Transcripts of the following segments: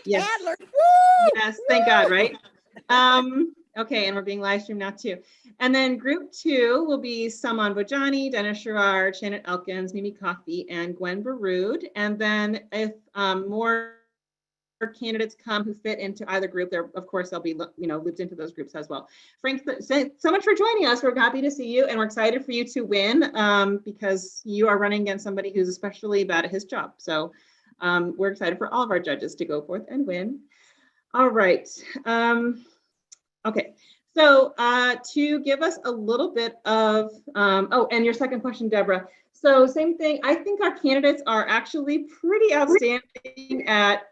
Yes. Adler. Woo! Yes, thank God, right? Okay, and we're being live streamed now too. And then group 2 will be Saman Bojani, Dennis Sherrard, Shannon Elkins, Mimi Coffey, and Gwen Baroud. And then if more candidates come who fit into either group, there, of course, they'll be looped into those groups as well. Frank, so much for joining us. We're happy to see you, and we're excited for you to win because you are running against somebody who's especially bad at his job. So we're excited for all of our judges to go forth and win. All right. Okay. So to give us a little bit of, oh, and your second question, Deborah. So same thing. I think our candidates are actually pretty outstanding at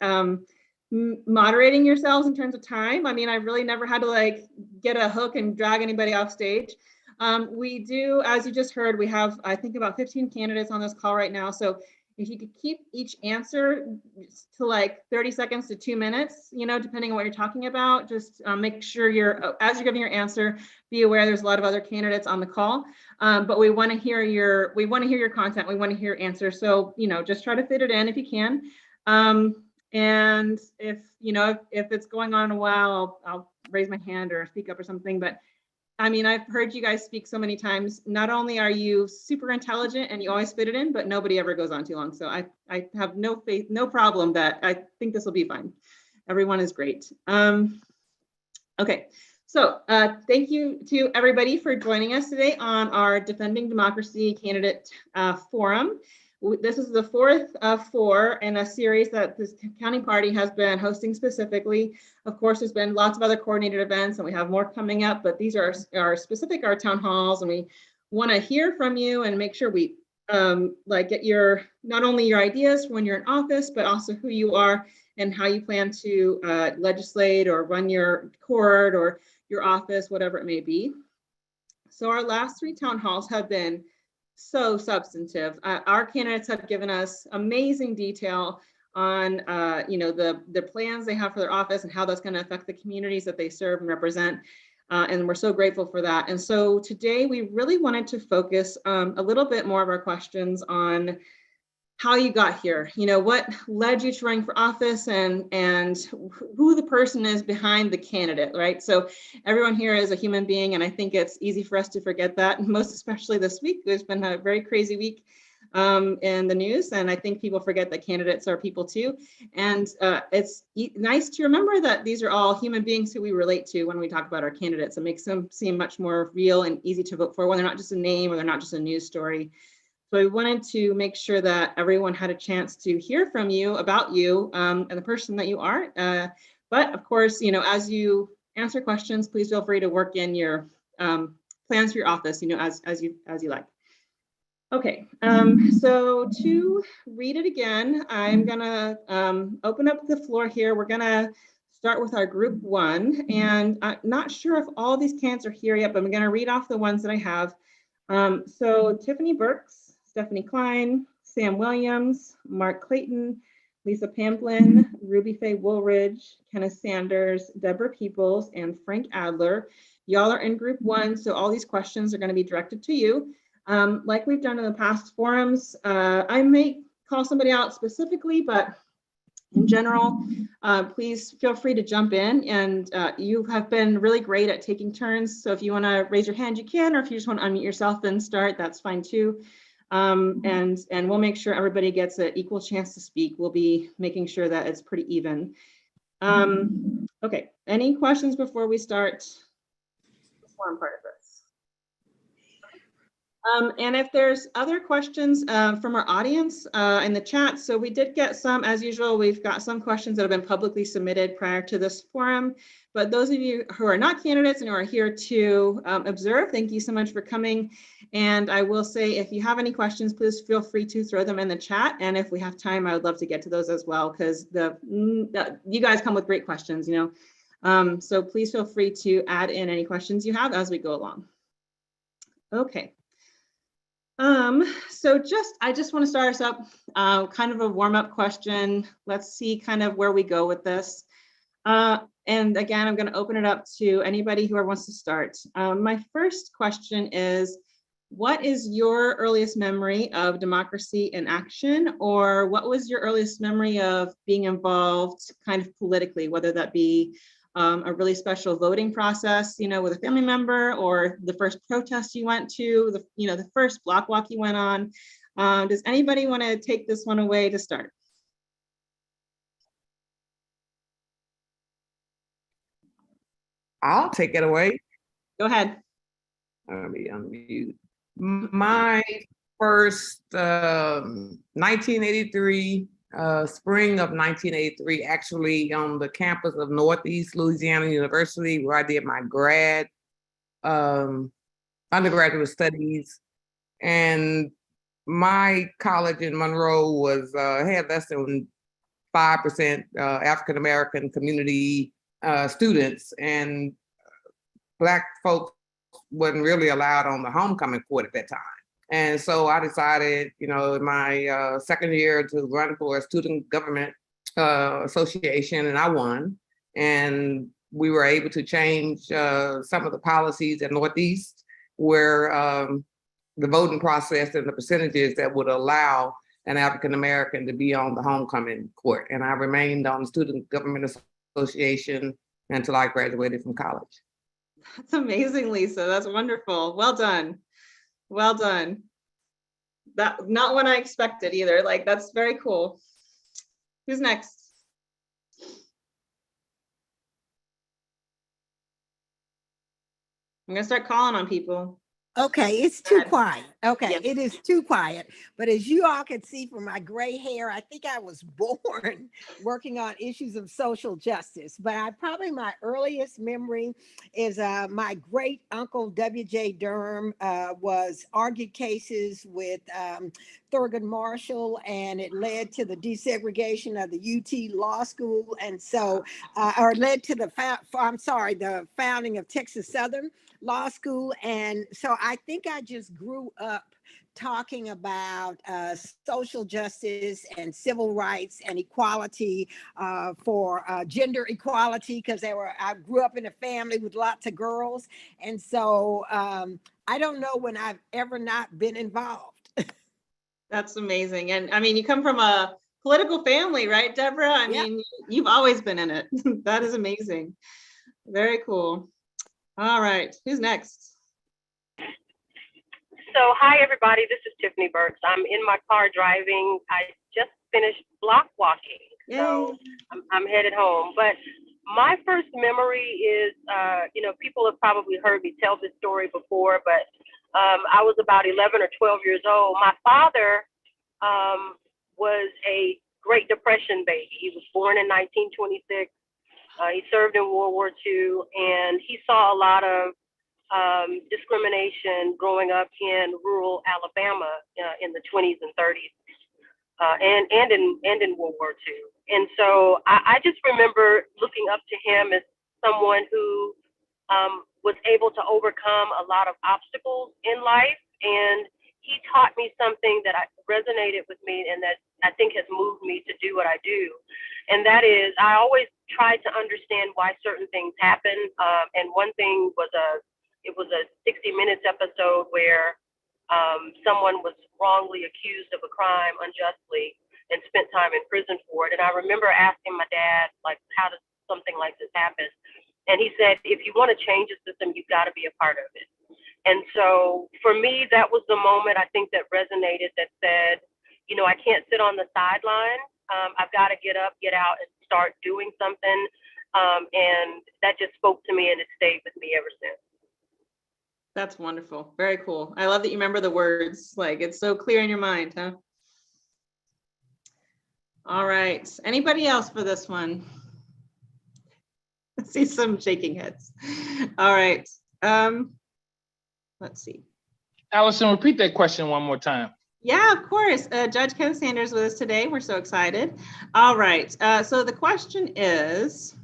moderating yourselves in terms of time. I mean, I really never had to like get a hook and drag anybody off stage. We do, as you just heard, we have, I think, about 15 candidates on this call right now. So if you could keep each answer to like 30 seconds to 2 minutes, depending on what you're talking about, just make sure as you're giving your answer, be aware there's a lot of other candidates on the call. But we want to hear your content. We want to hear your answer. So, just try to fit it in if you can. And if it's going on a while, I'll raise my hand or speak up or something. But I mean, I've heard you guys speak so many times. Not only are you super intelligent and you always fit it in, but nobody ever goes on too long. So I have no problem that I think this will be fine. Everyone is great. Okay, so thank you to everybody for joining us today on our Defending Democracy Candidate Forum. This is the fourth of 4 in a series that this county party has been hosting specifically. Of course, there's been lots of other coordinated events and we have more coming up, but these are specific our town halls, and we want to hear from you and make sure we get not only your ideas when you're in office, but also who you are and how you plan to legislate or run your court or your office, whatever it may be. So our last 3 town halls have been so substantive. Our candidates have given us amazing detail on the plans they have for their office and how that's going to affect the communities that they serve and represent. And we're so grateful for that. And so today we really wanted to focus a little bit more of our questions on how you got here, what led you to running for office and who the person is behind the candidate, right? So everyone here is a human being, and I think it's easy for us to forget that, most especially this week. There's been a very crazy week in the news, and I think people forget that candidates are people too. And it's nice to remember that these are all human beings who we relate to when we talk about our candidates. It makes them seem much more real and easy to vote for when they're not just a name or they're not just a news story. So we wanted to make sure that everyone had a chance to hear from you about you and the person that you are. But of course, as you answer questions, please feel free to work in your plans for your office, as you like. Okay, so to read it again, I'm gonna open up the floor here. We're gonna start with our group 1, and I'm not sure if all these candidates are here yet, but I'm gonna read off the ones that I have. So Tiffany Burks, Stephanie Klein, Sam Williams, Mark Clayton, Lisa Pamplin, Ruby Faye Woolridge, Kenneth Sanders, Deborah Peoples, and Frank Adler. Y'all are in group 1, so all these questions are going to be directed to you. Like we've done in the past forums, I may call somebody out specifically, but in general, please feel free to jump in, and you have been really great at taking turns. So if you want to raise your hand, you can, or if you just want to unmute yourself and start, that's fine too. And we'll make sure everybody gets an equal chance to speak. We'll be making sure that it's pretty even. Okay, any questions before we start the forum part of this? And if there's other questions from our audience in the chat, so we did get some, as usual, we've got some questions that have been publicly submitted prior to this forum, but those of you who are not candidates and who are here to observe, thank you so much for coming. And I will say, if you have any questions, please feel free to throw them in the chat. And if we have time, I would love to get to those as well, because you guys come with great questions, so please feel free to add in any questions you have as we go along. Okay. So I just want to start us up, kind of a warm-up question. Let's see kind of where we go with this. And again, I'm going to open it up to anybody who wants to start. My first question is, what is your earliest memory of democracy in action, or what was your earliest memory of being involved kind of politically, whether that be a really special voting process, with a family member, or the first protest you went to, the first block walk you went on. Does anybody want to take this one away to start? I'll take it away. Go ahead. Let me unmute. My first 1983, spring of 1983, actually on the campus of Northeast Louisiana University, where I did my undergraduate studies. And my college in Monroe had less than 5% African-American community students, and Black folks wasn't really allowed on the homecoming court at that time. And so I decided, in my second year to run for a student government association, and I won. And we were able to change some of the policies at Northeast, where the voting process and the percentages that would allow an African-American to be on the homecoming court. And I remained on the Student Government Association until I graduated from college. That's amazing, Lisa. That's wonderful. Well done. Well done. That not what I expected either. Like, that's very cool. Who's next? I'm gonna start calling on people. Okay, it's too quiet. Okay, Yes. It is too quiet. But as you all can see from my gray hair, I think I was born working on issues of social justice. But probably my earliest memory is my great uncle W.J. Durham was argued cases with Thurgood Marshall, and it led to the desegregation of the UT Law School, and so or led to the founding of Texas Southern Law School. And so I think I just grew up talking about social justice and civil rights and equality for gender equality, because I grew up in a family with lots of girls. And so I don't know when I've ever not been involved. That's amazing. And I mean, you come from a political family, right, Deborah? I mean, you've always been in it. That is amazing. Very cool. All right, who's next? So, hi everybody, this is Tiffany Burks. I'm in my car driving. I just finished block walking. Yay. So I'm headed home. But my first memory is, people have probably heard me tell this story before, but I was about 11 or 12 years old. My father was a Great Depression baby. He was born in 1926. He served in World War II, and he saw a lot of discrimination growing up in rural Alabama in the 20s and 30s, and in World War II. And so I just remember looking up to him as someone who was able to overcome a lot of obstacles in life, and he taught me something that resonated with me, and that I think has moved me to do what I do. And that is, I always try to understand why certain things happen. And one thing was it was a 60 Minutes episode where someone was wrongly accused of a crime unjustly and spent time in prison for it. And I remember asking my dad, like, how does something like this happen? And he said, if you want to change the system, you've got to be a part of it. And so for me, that was the moment I think that resonated, that said, I can't sit on the sideline. I've got to get up, get out, and start doing something. And that just spoke to me, and it stayed with me ever since. That's wonderful. Very cool. I love that you remember the words. Like, it's so clear in your mind, huh? All right. Anybody else for this one? I see some shaking heads. All right. Let's see. Allison, repeat that question one more time. Yeah, of course. Judge Ken Sanders with us today. We're so excited. All right. So the question is,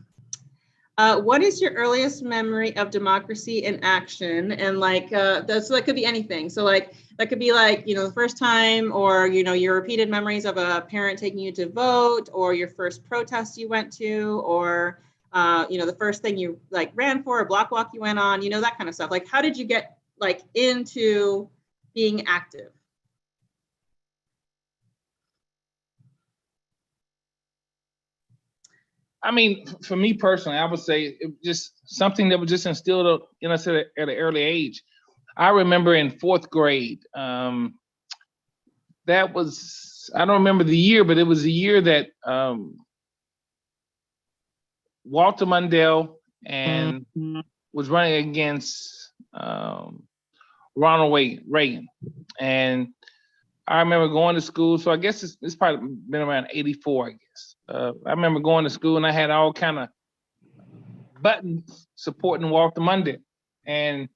what is your earliest memory of democracy in action? And so that could be anything. So that could be the first time, or, your repeated memories of a parent taking you to vote, or your first protest you went to, or, the first thing you ran for, a block walk you went on, that kind of stuff. Like, how did you get into being active? I mean, for me personally, I would say it was just something that was just instilled in us at an early age. I remember in fourth grade, that was, I don't remember the year, but it was the year that Walter Mondale and was running against Ronald Reagan. And I remember going to school. So I guess it's probably been around 84, I guess. I remember going to school and I had all kind of buttons supporting Walter Mondale. And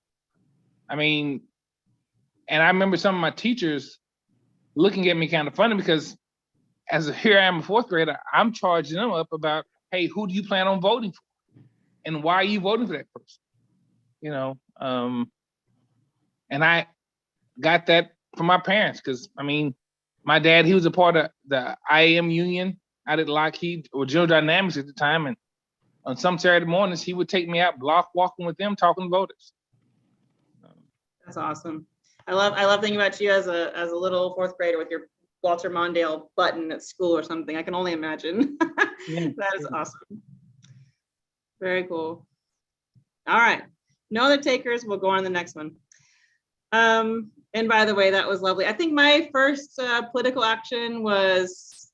I mean, and I remember some of my teachers looking at me kind of funny because here I am a fourth grader, I'm charging them up about, hey, who do you plan on voting for? And why are you voting for that person? You know, and I got that from my parents because, I mean, my dad, he was a part of the IAM union out at Lockheed or General Dynamics at the time. And on some Saturday mornings, he would take me out block walking with them, talking to voters. That's awesome. I love thinking about you as a little fourth grader with your Walter Mondale button at school or something. I can only imagine. That is awesome. Very cool. All right. No other takers. We'll go on to the next one. And by the way, that was lovely. I think my first political action was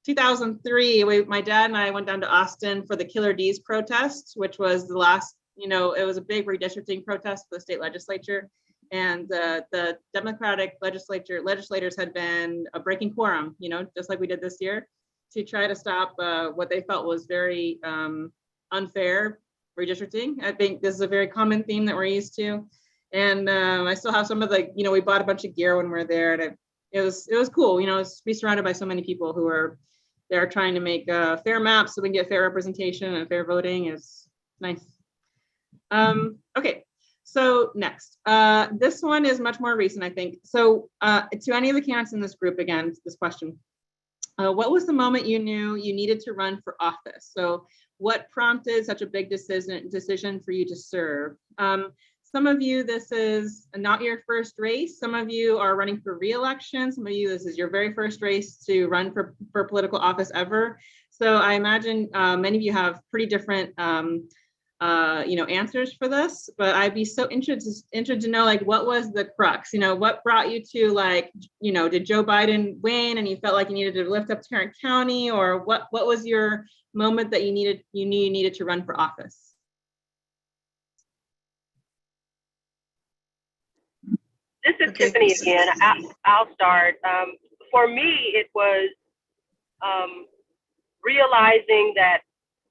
2003. My dad and I went down to Austin for the Killer D's protest, which was the last, it was a big redistricting protest for the state legislature. And the Democratic legislators had been breaking quorum, just like we did this year, to try to stop what they felt was very unfair redistricting. I think this is a very common theme that we're used to. And I still have some of the, we bought a bunch of gear when we were there, and it was cool, to be surrounded by so many people who are there trying to make fair maps so we can get fair representation and fair voting is nice. Okay. So next, this one is much more recent, I think. So to any of the candidates in this group, again, this question, what was the moment you knew you needed to run for office? So what prompted such a big decision for you to serve? Some of you, this is not your first race. Some of you are running for re-election. Some of you, this is your very first race to run for political office ever. So I imagine many of you have pretty different answers for this, but I'd be so interested to know, like, what was the crux? What brought you to, did Joe Biden win and you felt like you needed to lift up Tarrant County, or what was your moment that you knew you needed to run for office? This is Tiffany again. I'll start. For me, it was realizing that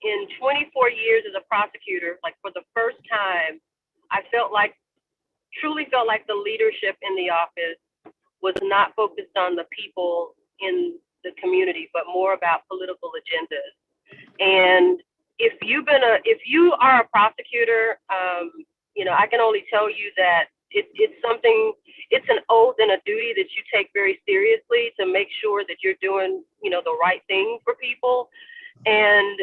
in 24 years as a prosecutor, like for the first time, I truly felt like the leadership in the office was not focused on the people in the community, but more about political agendas. And if you are a prosecutor, I can only tell you that it's an oath and a duty that you take very seriously to make sure that you're doing, the right thing for people. And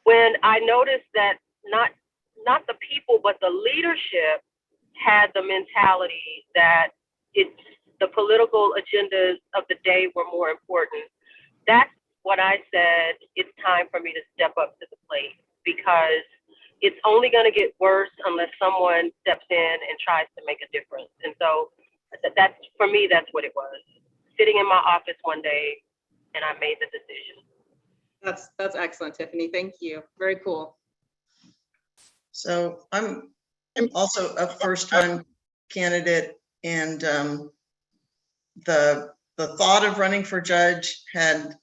when I noticed that not the people, but the leadership had the mentality that the political agendas of the day were more important, that's what I said, it's time for me to step up to the plate, because it's only going to get worse unless someone steps in and tries to make a difference. And so for me, that's what it was. Sitting in my office one day, and I made the decision. That's excellent, Tiffany. Thank you. Very cool. So I'm also a first-time candidate, and the thought of running for judge had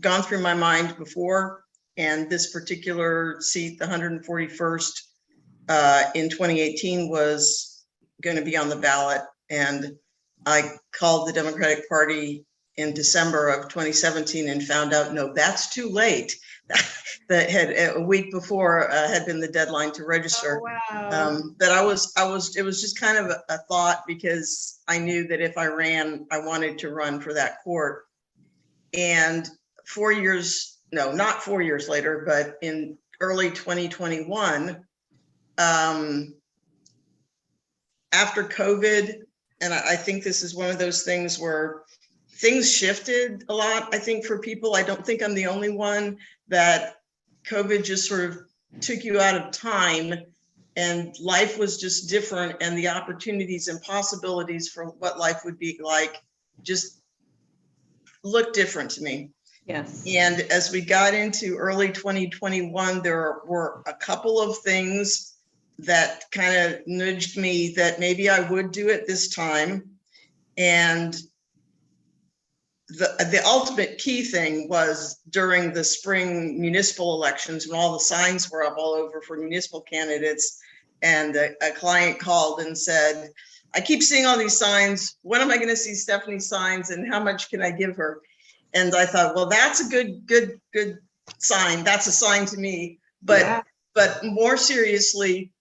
gone through my mind before. And this particular seat, the 141st in 2018, was going to be on the ballot. And I called the Democratic Party in December of 2017 and found out, no, that's too late. That had a week before had been the deadline to register. Oh, wow. It was just kind of a thought, because I knew that if I ran, I wanted to run for that court. And not 4 years later, but in early 2021, after COVID and I think this is one of those things where things shifted a lot, I think, for people. I don't think I'm the only one that COVID just sort of took you out of time, and life was just different, and the opportunities and possibilities for what life would be like just looked different to me. Yes. And as we got into early 2021, there were a couple of things that kind of nudged me that maybe I would do it this time. And the ultimate key thing was during the spring municipal elections, when all the signs were up all over for municipal candidates, and a client called and said, I keep seeing all these signs. When am I going to see Stephanie's signs, and how much can I give her? And I thought, well, that's a good sign. That's a sign to me. But Yeah. but more seriously,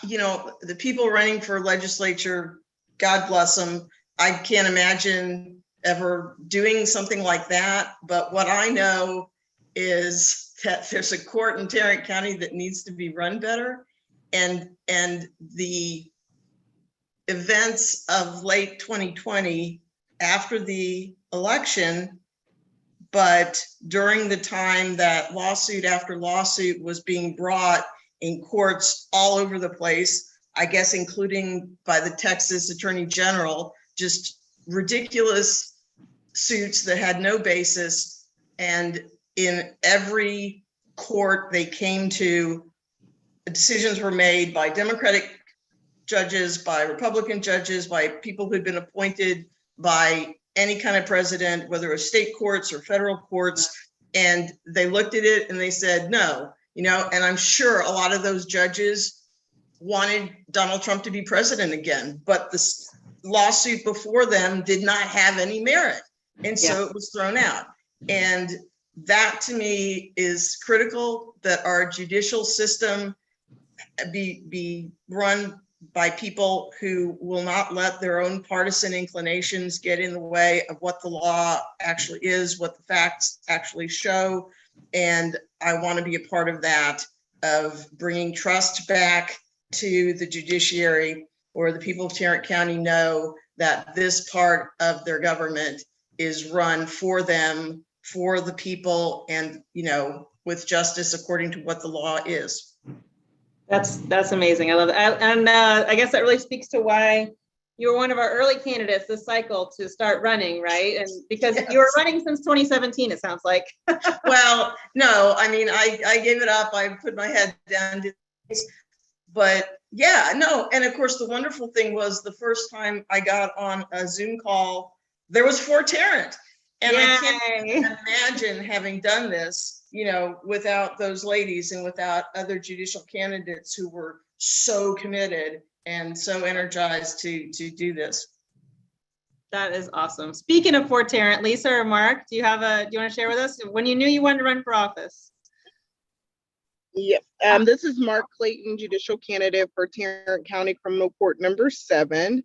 you know, the people running for legislature, God bless them. I can't imagine ever doing something like that. But what I know is that there's a court in Tarrant County that needs to be run better. And the events of late 2020 after the election, but during the time that lawsuit after lawsuit was being brought in courts all over the place, I guess including by the Texas Attorney General, just ridiculous suits that had no basis. And in every court they came to, decisions were made by Democratic judges, by Republican judges, by people who'd been appointed by any kind of president, whether it was state courts or federal courts. And they looked at it and they said, no, you know, and I'm sure a lot of those judges wanted Donald Trump to be president again, but the lawsuit before them did not have any merit. And so it was thrown out. And that to me is critical, that our judicial system be run by people who will not let their own partisan inclinations get in the way of what the law actually is, what the facts actually show. And I want to be a part of that, of bringing trust back to the judiciary, or the people of Tarrant County know that this part of their government is run for them, for the people, and, you know, with justice according to what the law is. That's amazing. I love it. And I guess that really speaks to why you were one of our early candidates this cycle to start running, right? And because you were running since 2017, it sounds like. Well, no, I mean, I gave it up. I put my head down. But yeah, no. And of course, the wonderful thing was the first time I got on a Zoom call, there was for Tarrant. And Yay. I can't imagine having done this, you know, without those ladies and without other judicial candidates who were so committed and so energized to do this. That is awesome. Speaking of Fort Tarrant, Lisa or Mark, do you want to share with us when you knew you wanted to run for office? Yep. This is Mark Clayton, judicial candidate for Tarrant County Criminal Court number 7.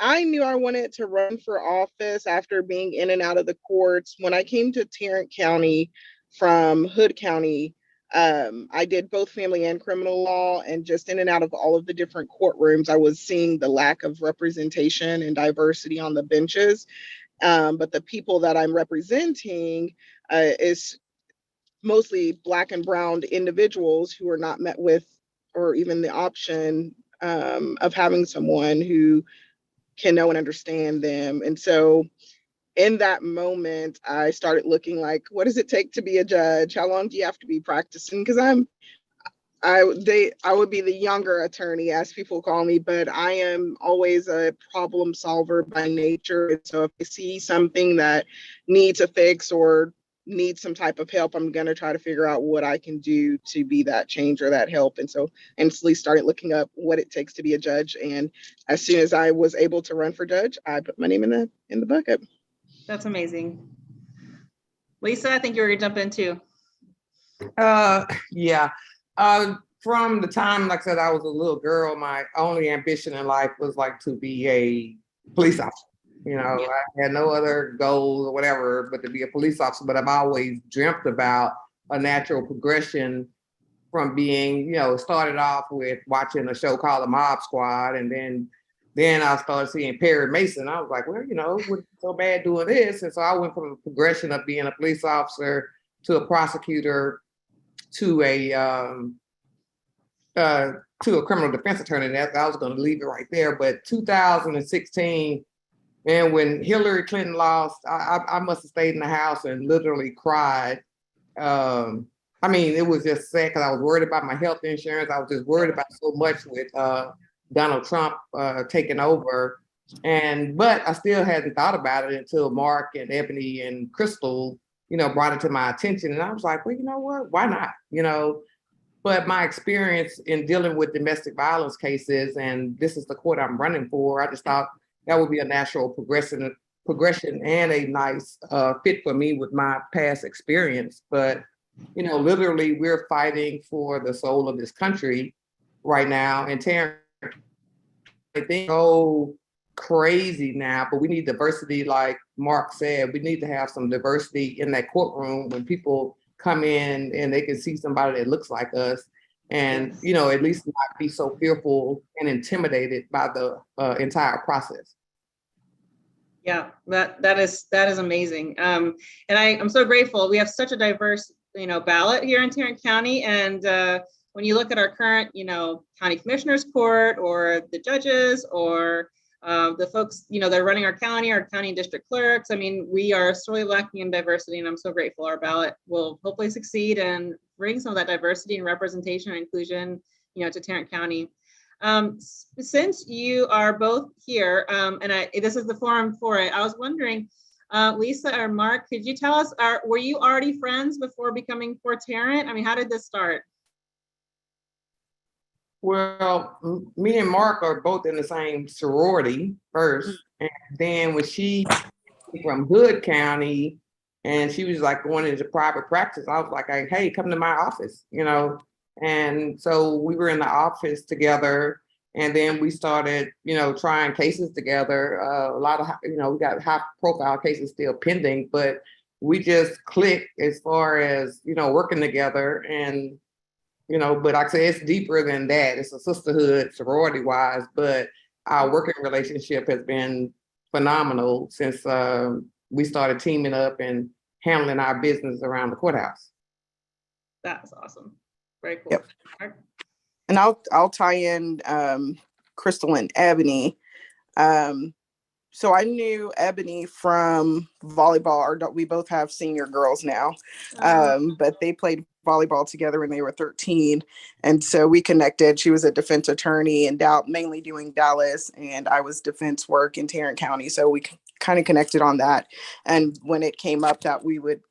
I knew I wanted to run for office after being in and out of the courts. When I came to Tarrant County from Hood County, I did both family and criminal law, and just in and out of all of the different courtrooms, I was seeing the lack of representation and diversity on the benches. But the people that I'm representing is mostly Black and brown individuals who are not met with, or even the option of having someone who can know and understand them. And so in that moment, I started looking like, what does it take to be a judge? How long do you have to be practicing? Because I would be the younger attorney, as people call me, but I am always a problem solver by nature. And so if I see something that needs a fix or needs some type of help, I'm going to try to figure out what I can do to be that change or that help. And so instantly started looking up what it takes to be a judge. And as soon as I was able to run for judge, I put my name in the bucket. That's amazing. Lisa, I think you were going to jump in too. Yeah. From the time, like I said, I was a little girl, my only ambition in life was like to be a police officer. You know, I had no other goals or whatever, but to be a police officer. But I've always dreamt about a natural progression from being, you know, started off with watching a show called The Mob Squad, and then then I started seeing Perry Mason. I was like, well, you know, what's so bad doing this? And so I went from a progression of being a police officer to a prosecutor to a criminal defense attorney. That I was going to leave it right there. But 2016, and when Hillary Clinton lost, I must have stayed in the house and literally cried. I mean, it was just sad because I was worried about my health insurance. I was just worried about so much with Donald Trump taking over. But I still hadn't thought about it until Mark and Ebony and Crystal, you know, brought it to my attention. And I was like, well, you know what? Why not? You know, but my experience in dealing with domestic violence cases, and this is the court I'm running for, I just thought that would be a natural progression and a nice fit for me with my past experience. But, you know, literally we're fighting for the soul of this country right now. And Terrence, I think so crazy now, but we need diversity. Like Mark said, we need to have some diversity in that courtroom when people come in and they can see somebody that looks like us, and you know, at least not be so fearful and intimidated by the entire process. Yeah, that is amazing. And I'm so grateful. We have such a diverse, you know, ballot here in Tarrant County, and when you look at our current, you know, county commissioners court or the judges or the folks, you know, that are running our county and district clerks. I mean, we are sorely lacking in diversity, and I'm so grateful our ballot will hopefully succeed and bring some of that diversity and representation and inclusion, you know, to Tarrant County. Since you are both here, and this is the forum for it, I was wondering, Lisa or Mark, could you tell us, were you already friends before becoming for Tarrant? I mean, how did this start? Well, me and Mark are both in the same sorority first. And then when she came from Hood County and she was like going into private practice, I was like, hey, come to my office, you know? And so we were in the office together, and then we started, you know, trying cases together. A lot of, you know, we got high profile cases still pending, but we just clicked as far as, you know, working together. And you know, but like I say, it's deeper than that. It's a sisterhood, sorority wise, but our working relationship has been phenomenal since we started teaming up and handling our business around the courthouse. That's awesome. Very cool. Yep. And I'll tie in Crystal and Ebony. So I knew Ebony from volleyball. We both have senior girls now, but they played volleyball together when they were 13. And so we connected. She was a defense attorney in mainly doing Dallas, and I was defense work in Tarrant County. So we kind of connected on that. And when it came up that we would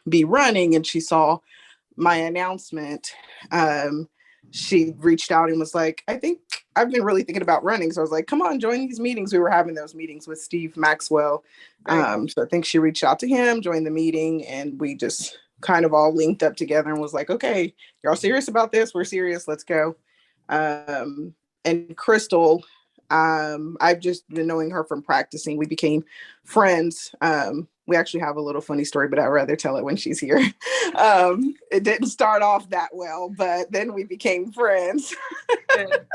be running and she saw my announcement, she reached out and was like, I think I've been really thinking about running. So I was like, come on, join these meetings. We were having those meetings with Steve Maxwell. So I think she reached out to him, joined the meeting, and we just kind of all linked up together and was like, okay, y'all serious about this? We're serious. Let's go. And Crystal, I've just been knowing her from practicing. We became friends. We actually have a little funny story, but I'd rather tell it when she's here. It didn't start off that well, but then we became friends. Good.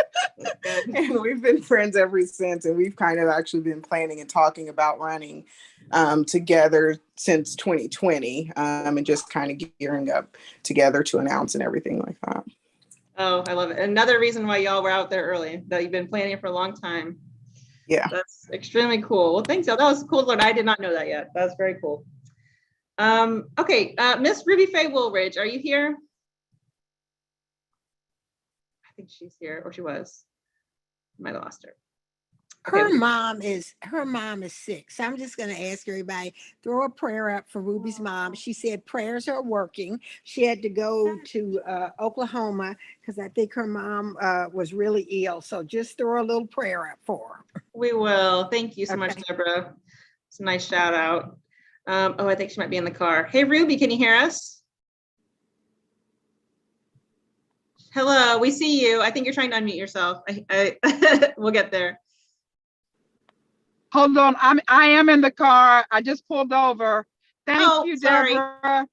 And we've been friends ever since. And we've kind of actually been planning and talking about running together since 2020, and just kind of gearing up together to announce and everything like that. Oh, I love it. Another reason why y'all were out there early, that you've been planning it for a long time. Yeah. That's extremely cool. Well, thanks, y'all. That was cool. I did not know that yet. That's very cool. Okay, Miss Ruby Faye Woolridge, are you here? I think she's here, or she was. I might have lost her. Her mom is sick. So I'm just going to ask everybody, throw a prayer up for Ruby's mom. She said prayers are working. She had to go to Oklahoma because I think her mom was really ill. So just throw a little prayer up for her. We will. Thank you so much, Deborah. It's a nice shout out. Oh, I think she might be in the car. Hey, Ruby, can you hear us? Hello, we see you. I think you're trying to unmute yourself. We'll get there. Hold on, I am in the car. I just pulled over. Thank you, sorry. Deborah.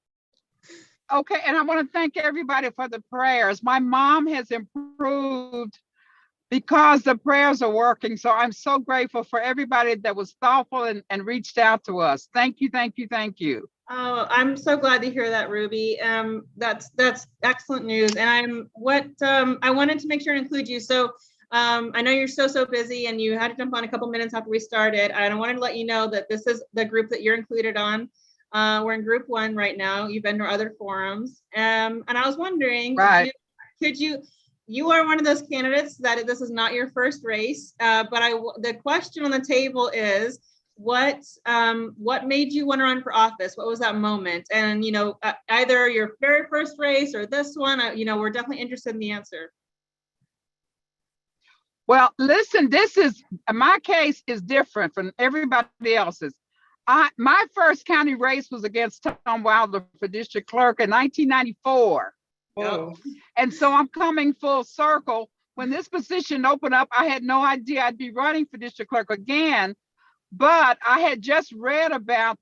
Okay, and I want to thank everybody for the prayers. My mom has improved because the prayers are working. So I'm so grateful for everybody that was thoughtful and reached out to us. Thank you, thank you, thank you. Oh, I'm so glad to hear that, Ruby. That's excellent news. And I wanted to make sure to include you. So I know you're so busy and you had to jump on a couple minutes after we started. And I wanted to let you know that this is the group that you're included on. We're in group 1 right now. You've been to other forums. And I was wondering, Right. you are one of those candidates that this is not your first race, but the question on the table is, what made you want to run for office? What was that moment? And, either your very first race or this one, we're definitely interested in the answer. Well, listen, my case is different from everybody else's. My first county race was against Tom Wilder for district clerk in 1994. Whoa. And so I'm coming full circle. When this position opened up, I had no idea I'd be running for district clerk again. But I had just read about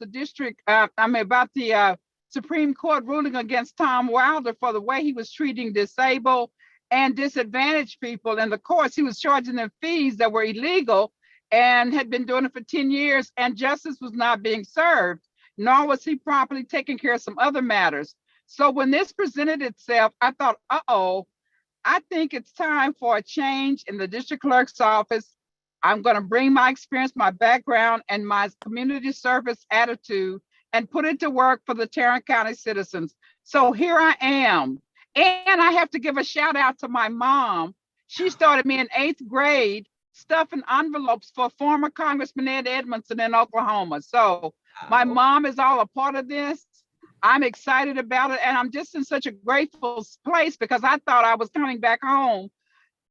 about the Supreme Court ruling against Tom Wilder for the way he was treating disabled and disadvantaged people. And of course, he was charging them fees that were illegal and had been doing it for 10 years, and justice was not being served, nor was he properly taking care of some other matters. So when this presented itself, I thought, I think it's time for a change in the district clerk's office. I'm going to bring my experience, my background, and my community service attitude and put it to work for the Tarrant County citizens. So here I am. And I have to give a shout out to my mom. She started me in 8th grade stuffing envelopes for former Congressman Ed Edmondson in Oklahoma. So my mom is all a part of this. I'm excited about it. And I'm just in such a grateful place because I thought I was coming back home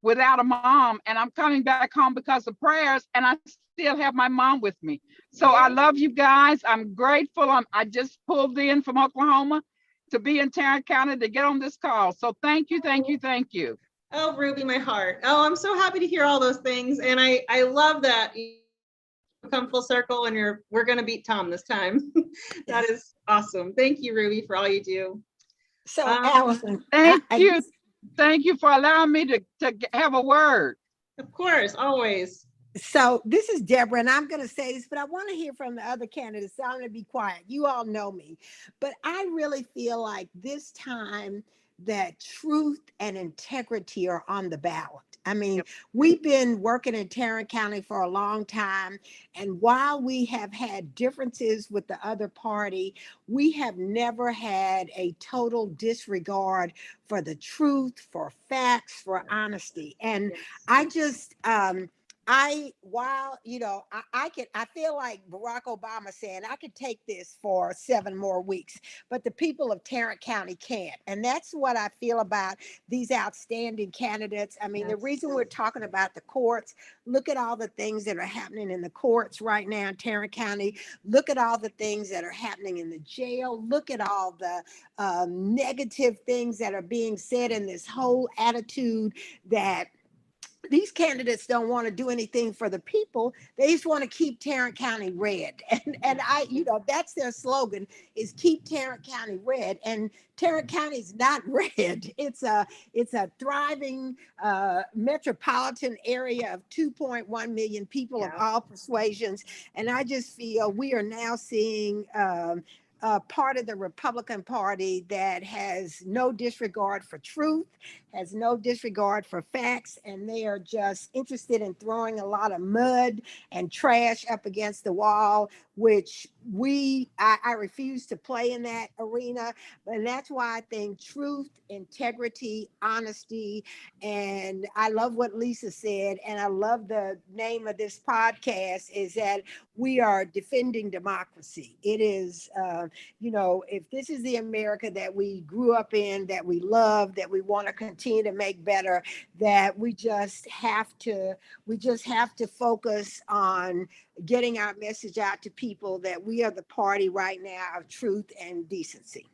without a mom, and I'm coming back home because of prayers, and I still have my mom with me. So I love you guys. I'm grateful. I just pulled in from Oklahoma to be in Tarrant County to get on this call. So thank you, thank you, thank you. Oh, Ruby, my heart. Oh, I'm so happy to hear all those things. And I love that you come full circle and we're going to beat Tom this time. That is awesome. Thank you, Ruby, for all you do. So Allison, Thank you. Thank you for allowing me to have a word. Of course, always. So this is Deborah, and I'm going to say this, but I want to hear from the other candidates. So I'm going to be quiet. You all know me, but I really feel like this time that truth and integrity are on the ballot. I mean, we've been working in Tarrant County for a long time, and while we have had differences with the other party, we have never had a total disregard for the truth, for facts, for honesty. And I just, I feel like Barack Obama saying I could take this for 7 more weeks, but the people of Tarrant County can't. And that's what I feel about these outstanding candidates. I mean, the reason we're talking about the courts, look at all the things that are happening in the courts right now in Tarrant County. Look at all the things that are happening in the jail. Look at all the negative things that are being said in this whole attitude that these candidates don't want to do anything for the people. They just want to keep Tarrant County red. And that's their slogan, is keep Tarrant County red. And Tarrant County is not red. It's a thriving metropolitan area of 2.1 million people of all persuasions. And I just feel we are now seeing part of the Republican Party that has no disregard for truth, has no disregard for facts, and they are just interested in throwing a lot of mud and trash up against the wall, which I refuse to play in that arena. And that's why I think truth, integrity, honesty, and I love what Lisa said, and I love the name of this podcast, is that we are defending democracy. It is, if this is the America that we grew up in, that we love, that we want to continue to make better, that we just have to focus on getting our message out to people that we are the party right now of truth and decency.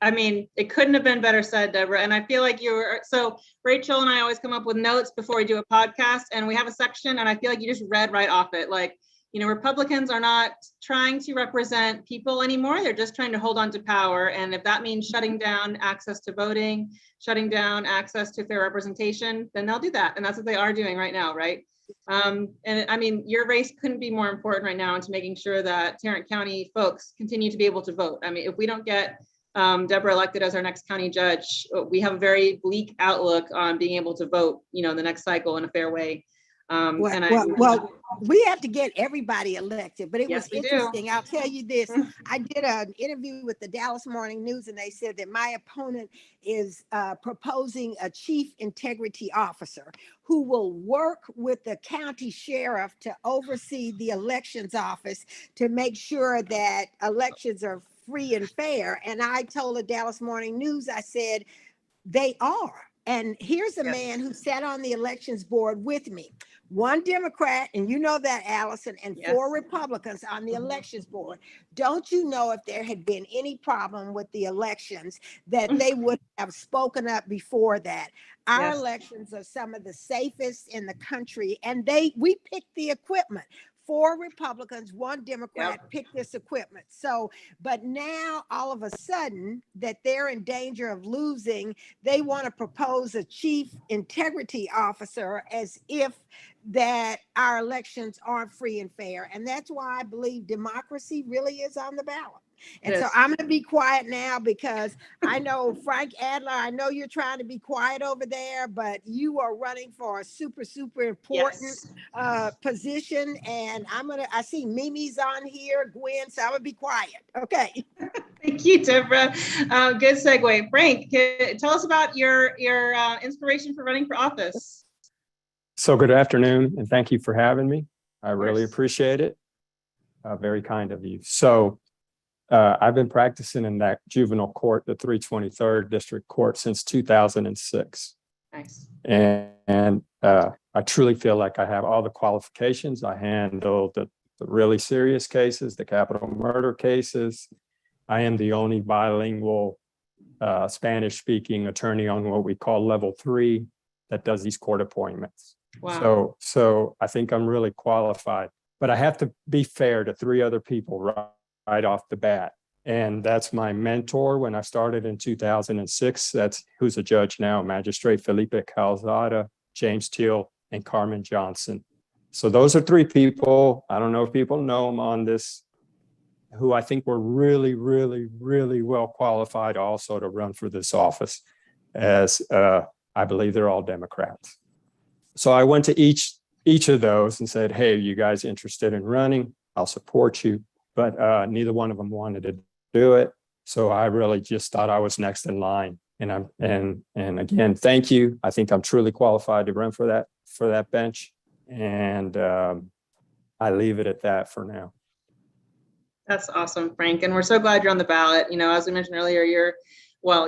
I mean, it couldn't have been better said, Deborah. And I feel like so Rachel and I always come up with notes before we do a podcast, and we have a section, and I feel like you just read right off it. Like, you know, Republicans are not trying to represent people anymore. They're just trying to hold on to power. And if that means shutting down access to voting, shutting down access to fair representation, then they'll do that. And that's what they are doing right now, right? And I mean, your race couldn't be more important right now into making sure that Tarrant County folks continue to be able to vote. I mean, if we don't get Deborah elected as our next county judge, we have a very bleak outlook on being able to vote, you know, in the next cycle in a fair way. Well, we have to get everybody elected, but it Yes, was we do. interesting. I'll tell you this. I did an interview with the Dallas Morning News, and they said that my opponent is proposing a chief integrity officer who will work with the county sheriff to oversee the elections office to make sure that elections are free and fair. And I told the Dallas Morning News, I said, they are. And here's a man who sat on the elections board with me. One Democrat, and you know that, Allison, and 4 Republicans on the elections board. Don't you know if there had been any problem with the elections that they would have spoken up before that? Our elections are some of the safest in the country, and we picked the equipment. 4 Republicans, 1 Democrat picked this equipment. So, but now all of a sudden that they're in danger of losing, they want to propose a chief integrity officer as if that our elections aren't free and fair. And that's why I believe democracy really is on the ballot. And so I'm going to be quiet now because I know Frank Adler, I know you're trying to be quiet over there, but you are running for a super, super important position. And I see Mimi's on here, Gwen, so I'm going to be quiet. Okay. Thank you, Deborah. Good segue. Frank, tell us about your inspiration for running for office. So good afternoon, and thank you for having me. I really appreciate it. Very kind of you. So I've been practicing in that juvenile court, the 323rd District Court, since 2006. Nice. And I truly feel like I have all the qualifications. I handle the really serious cases, the capital murder cases. I am the only bilingual Spanish-speaking attorney on what we call level 3 that does these court appointments. Wow. So I think I'm really qualified, but I have to be fair to 3 other people right off the bat. And that's my mentor when I started in 2006. That's who's a judge now, Magistrate Felipe Calzada, James Teal, and Carmen Johnson. So those are 3 people. I don't know if people know them on this, who I think were really, really, really well qualified also to run for this office, as I believe they're all Democrats. So I went to each of those and said, hey, are you guys interested in running? I'll support you. But neither one of them wanted to do it. So I really just thought I was next in line. And again, thank you. I think I'm truly qualified to run for that bench. And I leave it at that for now. That's awesome, Frank. And we're so glad you're on the ballot. You know, as we mentioned earlier,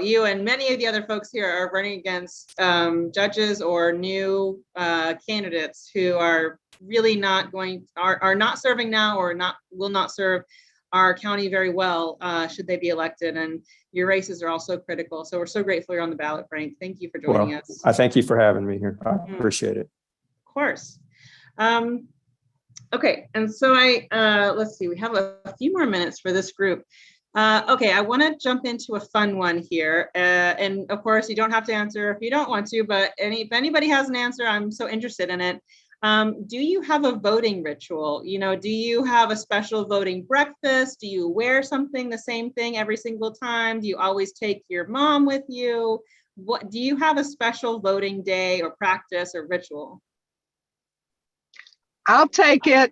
you and many of the other folks here are running against judges or new candidates who are really not are not serving now or will not serve our county very well should they be elected. And your races are also critical. So we're so grateful you're on the ballot, Frank. Thank you for joining us. I thank you for having me here. I appreciate it. Of course. Okay, and so let's see, we have a few more minutes for this group. Okay, I want to jump into a fun one here. And of course, you don't have to answer if you don't want to, but if anybody has an answer, I'm so interested in it. Do you have a voting ritual? You know, do you have a special voting breakfast? Do you wear the same thing every single time? Do you always take your mom with you? What do you have a special voting day or practice or ritual? I'll take it.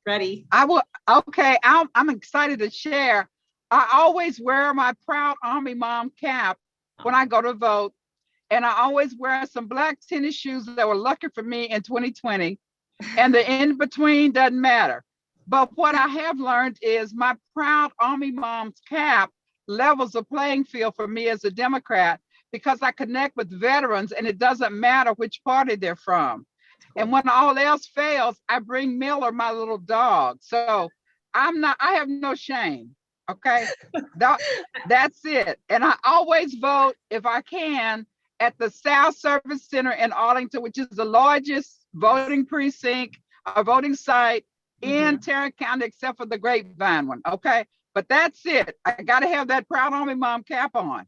Ready? I will. Okay, I'm excited to share. I always wear my Proud Army Mom cap when I go to vote. And I always wear some black tennis shoes that were lucky for me in 2020. And the in between doesn't matter. But what I have learned is my Proud Army Mom's cap levels the playing field for me as a Democrat, because I connect with veterans and it doesn't matter which party they're from. And when all else fails, I bring Miller, my little dog. So I have no shame. Okay, that's it. And I always vote, if I can, at the South Service Center in Arlington, which is the largest voting precinct, voting site in Tarrant County, except for the Grapevine one, okay? But that's it. I gotta have that Proud Army Mom cap on.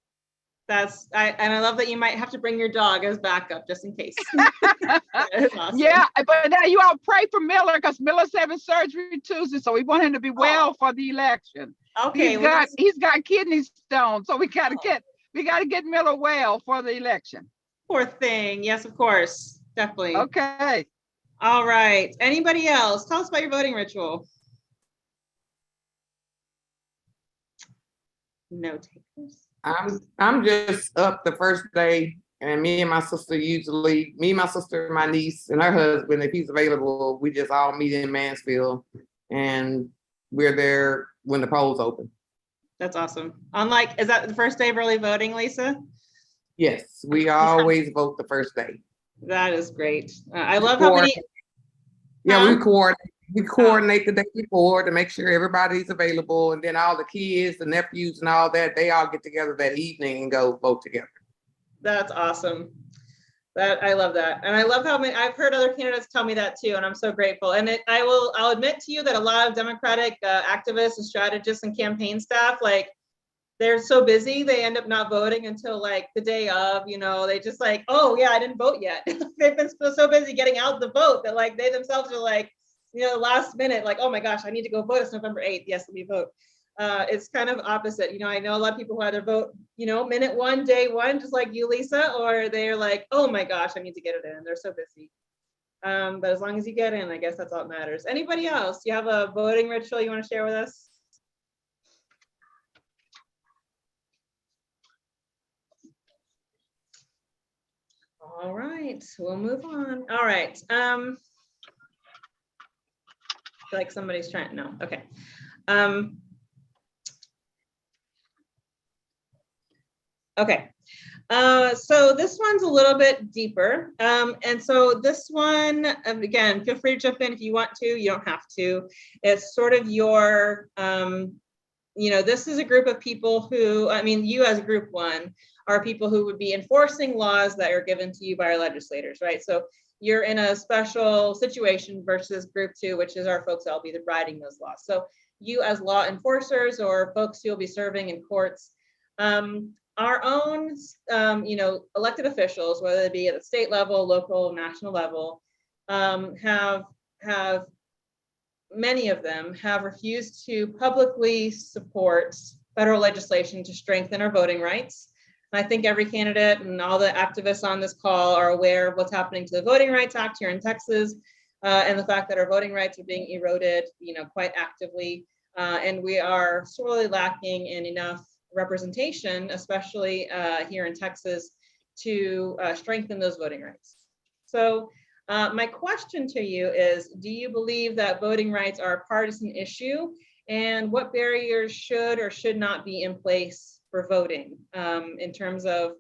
And I love that you might have to bring your dog as backup just in case. That is awesome. Yeah, but now you all pray for Miller because Miller's having surgery Tuesday, so we want him to be well for the election. Okay. He's got kidney stones, so we gotta get Miller well for the election. Poor thing. Yes, of course. Definitely. Okay. All right. Anybody else? Tell us about your voting ritual. No takers. I'm just up the first day, and me and my sister, my niece, and her husband, if he's available, we just all meet in Mansfield, and we're there when the polls open. That's awesome. Is that the first day of early voting, Lisa? Yes, we always vote the first day. That is great. I love how many. Yeah, we coordinate the day before to make sure everybody's available, and then all the kids, the nephews and all that, they all get together that evening and go vote together. That's awesome. I love that. And I love how I've heard other candidates tell me that too, and I'm so grateful. And I'll admit to you that a lot of Democratic activists and strategists and campaign staff, like, they're so busy, they end up not voting until like the day of, they just like, oh yeah, I didn't vote yet. They've been so busy getting out the vote that like they themselves are like, the last minute, like, oh my gosh, I need to go vote. It's November 8th. Yes, let me vote. It's kind of opposite. I know a lot of people who either vote, minute one, day one, just like you, Lisa, or they're like, oh my gosh, I need to get it in. They're so busy. But as long as you get in, I guess that's all that matters. Anybody else? Do you have a voting ritual you want to share with us? All right, we'll move on. All right. I feel like somebody's trying. No. Okay. Okay. So this one's a little bit deeper. And so this one, again, feel free to jump in if you want to. You don't have to. It's sort of your, this is a group of people who, you as group one are people who would be enforcing laws that are given to you by our legislators, right? So you're in a special situation versus group two, which is our folks that will be writing those laws. So you as law enforcers or folks who will be serving in courts, our own, elected officials, whether it be at the state level, local, national level, have many of them have refused to publicly support federal legislation to strengthen our voting rights. I think every candidate and all the activists on this call are aware of what's happening to the Voting Rights Act here in Texas, and the fact that our voting rights are being eroded, quite actively, and we are sorely lacking in enough representation, especially here in Texas, to strengthen those voting rights. So my question to you is, do you believe that voting rights are a partisan issue, and what barriers should or should not be in place for voting in terms of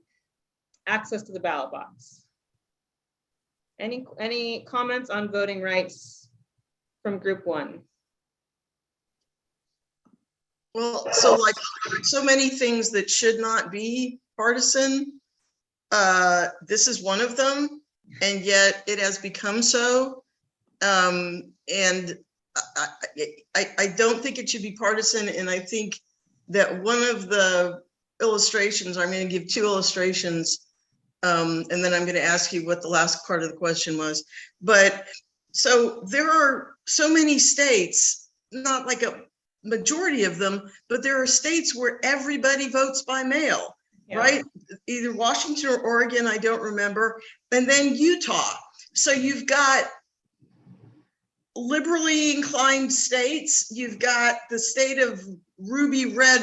access to the ballot box? Any comments on voting rights from group one? Well, so like so many things that should not be partisan, this is one of them, and yet it has become so. And I don't think it should be partisan, and I think that one of the illustrations, I'm going to give two illustrations, and then I'm going to ask you what the last part of the question was. But so there are so many states, not like a majority of them, but there are states where everybody votes by mail, right? Either Washington or Oregon, I don't remember, and then Utah. So you've got liberally inclined states, you've got the state of ruby red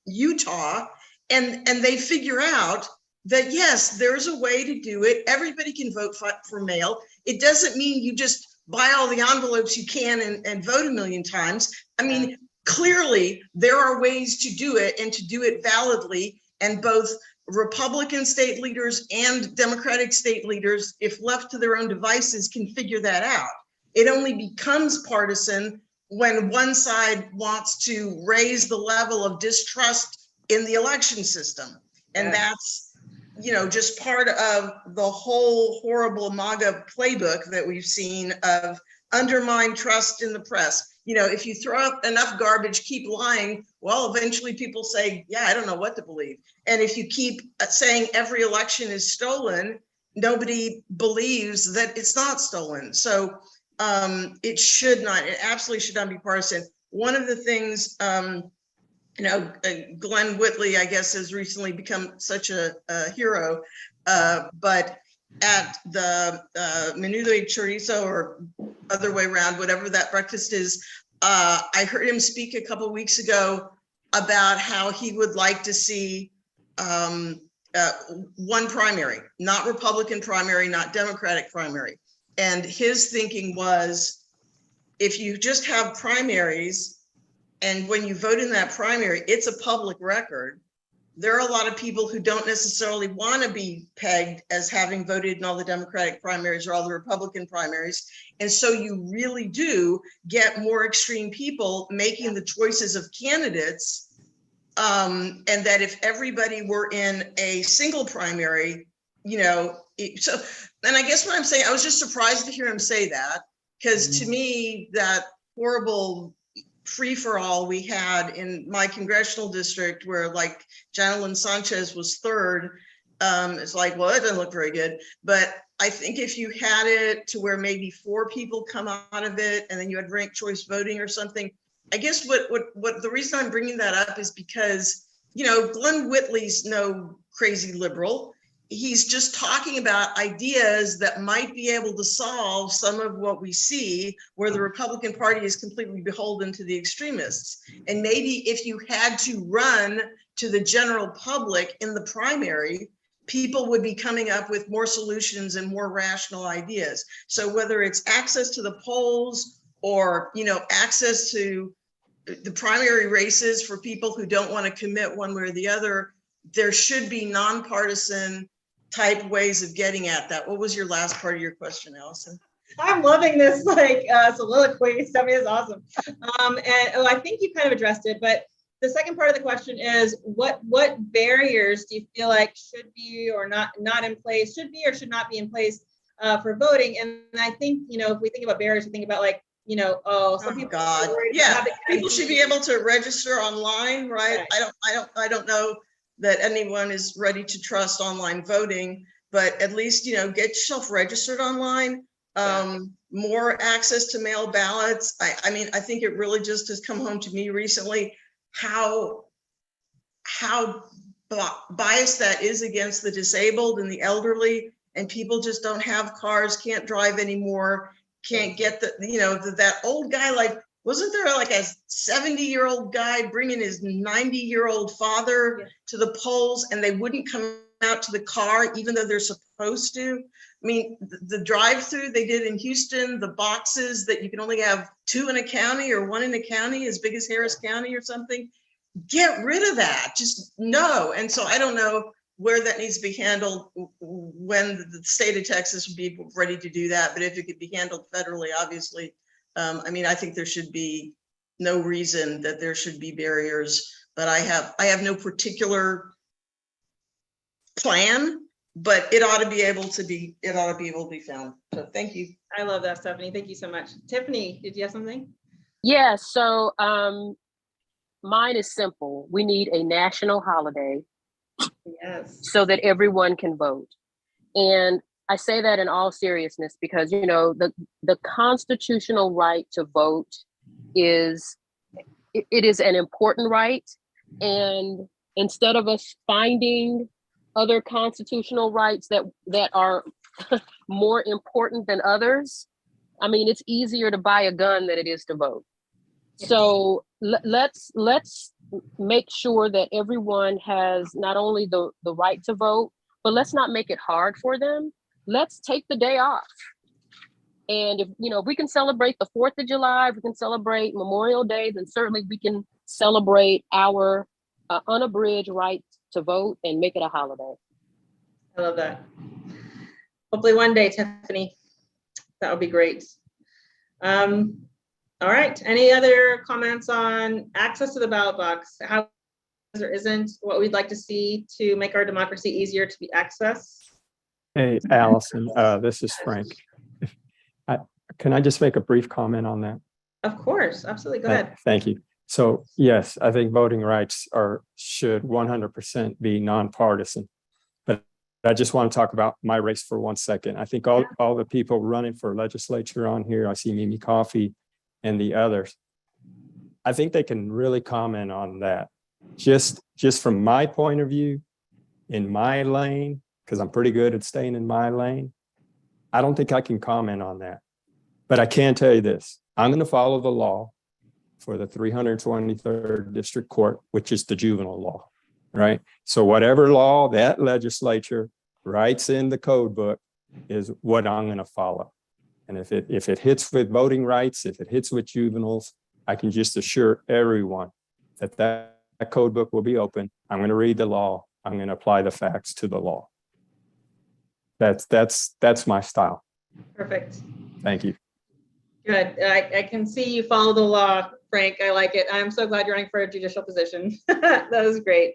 Utah, and they figure out that yes, there's a way to do it. Everybody can vote for mail. It doesn't mean you just buy all the envelopes you can and vote a million times. I mean, clearly there are ways to do it and to do it validly, and both Republican state leaders and Democratic state leaders, if left to their own devices, can figure that out. It only becomes partisan when one side wants to raise the level of distrust in the election system. And that's, just part of the whole horrible MAGA playbook that we've seen of undermine trust in the press. You know, if you throw out enough garbage, keep lying, well, eventually people say, yeah, I don't know what to believe. And if you keep saying every election is stolen, nobody believes that it's not stolen. So it absolutely should not be partisan. One of the things, you know, Glenn Whitley, I guess, has recently become such a hero, but at the Menudo y Chorizo, or other way around, whatever that breakfast is, I heard him speak a couple of weeks ago about how he would like to see one primary, not Republican primary, not Democratic primary. And his thinking was, if you just have primaries, and when you vote in that primary, it's a public record, there are a lot of people who don't necessarily want to be pegged as having voted in all the Democratic primaries or all the Republican primaries. And so you really do get more extreme people making the choices of candidates. And that if everybody were in a single primary, you know, and I guess what I'm saying, I was just surprised to hear him say that, because to me, that horrible free-for-all we had in my congressional district, where like Janelyn Sanchez was third, it's like, well, it doesn't look very good. But I think if you had it to where maybe 4 people come out of it, and then you had ranked choice voting or something, I guess what the reason I'm bringing that up is because, you know, Glenn Whitley's no crazy liberal. He's just talking about ideas that might be able to solve some of what we see, where the Republican Party is completely beholden to the extremists. And maybe if you had to run to the general public in the primary, people would be coming up with more solutions and more rational ideas. So whether it's access to the polls, or, you know, access to the primary races for people who don't want to commit one way or the other, there should be nonpartisan type ways of getting at that. What was your last part of your question, Allison? I'm loving this like soliloquy. Stephanie is awesome. I think you kind of addressed it, but the second part of the question is what barriers do you feel like should be or not in place, should be or should not be in place for voting? And I think, you know, if we think about barriers, we think about like, you know, some people God, yeah, people should be able to register online, right? I don't know that anyone is ready to trust online voting, but at least, you know, get yourself registered online. More access to mail ballots. I mean, I think it really just has come home to me recently how biased that is against the disabled and the elderly, and people just don't have cars, can't drive anymore, can't get the, you know, that old guy, like, wasn't there like a 70-year-old guy bringing his 90-year-old father to the polls, and they wouldn't come out to the car even though they're supposed to? I mean, the drive-through they did in Houston, the boxes that you can only have 2 in a county or 1 in a county as big as Harris County or something, get rid of that, just no. And so I don't know where that needs to be handled, when the state of Texas would be ready to do that, but if it could be handled federally, obviously. I mean, I think there should be no reason that there should be barriers, but I have no particular plan, but it ought to be able to be found. So thank you. I love that, Stephanie. Thank you so much. Tiffany, did you have something? Yeah, so mine is simple. We need a national holiday. Yes. So that everyone can vote. And I say that in all seriousness because, you know, the constitutional right to vote is an important right. And instead of us finding other constitutional rights that are more important than others, I mean, it's easier to buy a gun than it is to vote. Yes. So let's make sure that everyone has not only the right to vote, but let's not make it hard for them. Let's take the day off. And if we can celebrate the 4th of July, if we can celebrate Memorial Day, then certainly we can celebrate our unabridged right to vote and make it a holiday. I love that. Hopefully one day, Tiffany, that would be great. All right, any other comments on access to the ballot box? How there isn't, what we'd like to see to make our democracy easier to be accessed? Hey, Allison, this is Frank. Can I just make a brief comment on that? Of course, absolutely. Go ahead. Thank you. So yes, I think voting rights should 100% be nonpartisan. But I just want to talk about my race for 1 second. I think all the people running for legislature on here, I see Mimi Coffee and the others, I think they can really comment on that. Just from my point of view, in my lane, because I'm pretty good at staying in my lane, I don't think I can comment on that. But I can tell you this, I'm going to follow the law for the 323rd District Court, which is the juvenile law, right? So whatever law that legislature writes in the code book is what I'm going to follow. And if it hits with voting rights, if it hits with juveniles, I can just assure everyone that code book will be open. I'm going to read the law. I'm going to apply the facts to the law. That's my style. Perfect. Thank you. Good. I can see you follow the law, Frank. I like it. I'm so glad you're running for a judicial position. That was great.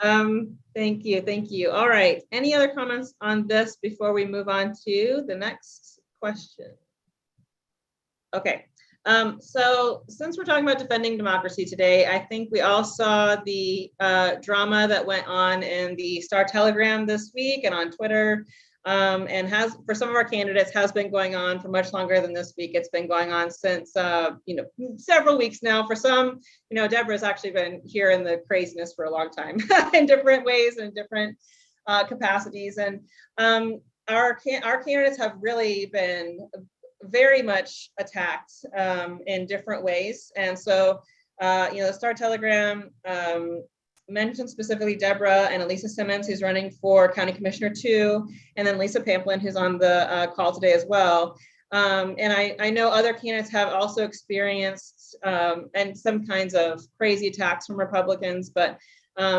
Thank you. Thank you. All right. Any other comments on this before we move on to the next question? Okay. So since we're talking about defending democracy today, I think we all saw the drama that went on in the Star Telegram this week and on Twitter. And for some of our candidates has been going on for much longer than this week. It's been going on since, several weeks now. For some, Deborah's actually been here in the craziness for a long time in different ways and different capacities. And our candidates have really been very much attacked in different ways. And so, the Star Telegram mentioned specifically Deborah and Elisa Simmons, who's running for County Commissioner 2, and then Lisa Pamplin, who's on the call today as well. And I know other candidates have also experienced and some kinds of crazy attacks from Republicans, but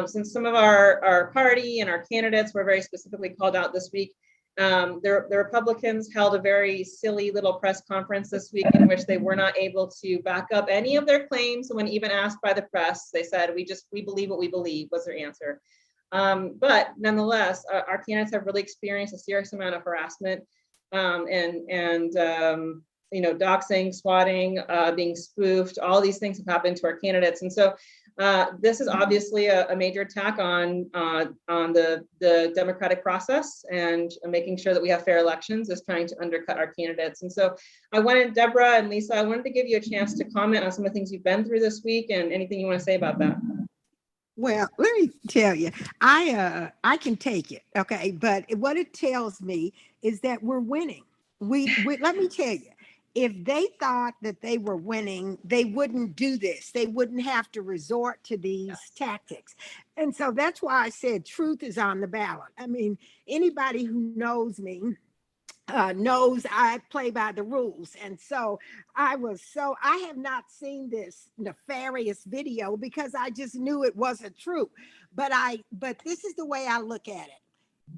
since some of our party and our candidates were very specifically called out this week, the Republicans held a very silly little press conference this week in which they were not able to back up any of their claims. When even asked by the press, they said, we believe what we believe was their answer. But nonetheless, our candidates have really experienced a serious amount of harassment and doxing, swatting, being spoofed. All these things have happened to our candidates. And so this is obviously a major attack on the democratic process, and making sure that we have fair elections is trying to undercut our candidates. And so Deborah and Lisa, I wanted to give you a chance to comment on some of the things you've been through this week and anything you want to say about that. Well, let me tell you, I can take it, okay? But what it tells me is that we're winning. Let me tell you, if they thought that they were winning, they wouldn't do this. They wouldn't have to resort to these tactics. And so that's why I said truth is on the ballot. I mean, anybody who knows me knows I play by the rules. And so I have not seen this nefarious video because I just knew it wasn't true. But this is the way I look at it.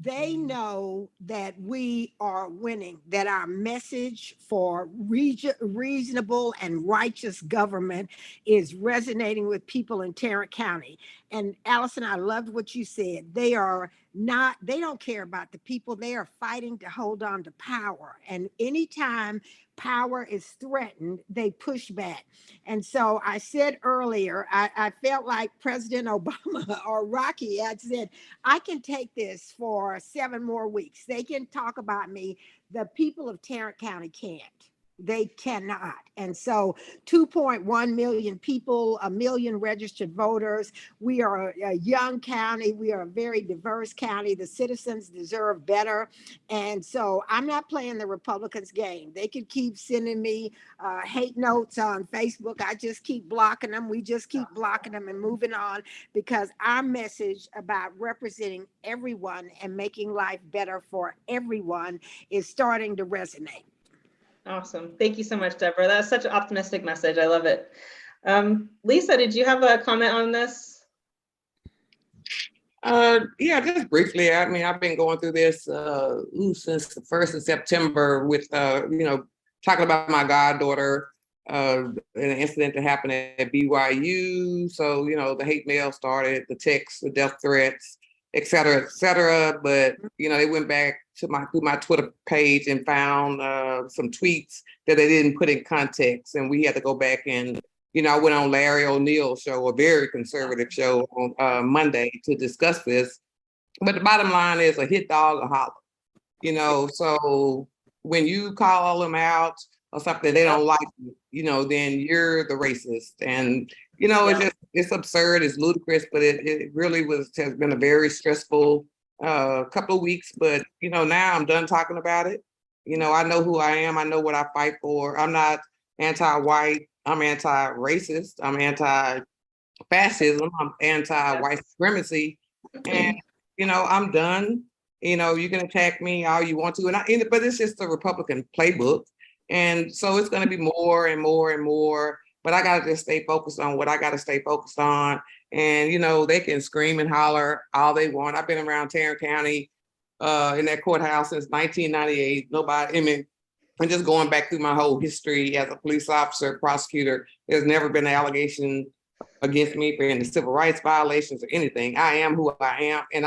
They know that we are winning, that our message for reasonable and righteous government is resonating with people in Tarrant County. And Allison, I loved what you said. They don't care about the people. They are fighting to hold on to power. And anytime power is threatened, they push back. And so I said earlier, I felt like President Obama or Rocky had said, I can take this for 7 more weeks. They can talk about me. The people of Tarrant County can't. They cannot. And so 2.1 million people, 1 million registered voters. We are a young county. We are a very diverse county. The citizens deserve better. And so I'm not playing the Republicans' game. They could keep sending me hate notes on Facebook. I just keep blocking them. We just keep blocking them and moving on, because our message about representing everyone and making life better for everyone is starting to resonate. Awesome. Thank you so much, Deborah. That's such an optimistic message. I love it. Lisa, did you have a comment on this? Yeah, just briefly. I mean, I've been going through this since the 1st of September with, talking about my goddaughter, an incident that happened at BYU. So, the hate mail started, the texts, the death threats. et cetera, et cetera. But, they went back to through my Twitter page and found some tweets that they didn't put in context. And we had to go back and, I went on Larry O'Neill's show, a very conservative show on Monday to discuss this. But the bottom line is a hit dog, a holler, so when you call them out or something they don't like, then you're the racist. And, it's absurd, it's ludicrous, but it really has been a very stressful couple of weeks. But, now I'm done talking about it. I know who I am. I know what I fight for. I'm not anti-white. I'm anti-racist. I'm anti-fascism. I'm anti-white supremacy. And, I'm done. You can attack me all you want to. But it's just the Republican playbook. And so it's going to be more and more and more. But I got to just stay focused on what I got to stay focused on. And, they can scream and holler all they want. I've been around Tarrant County in that courthouse since 1998. And just going back through my whole history as a police officer, prosecutor, there's never been an allegation against me for any civil rights violations or anything. I am who I am. And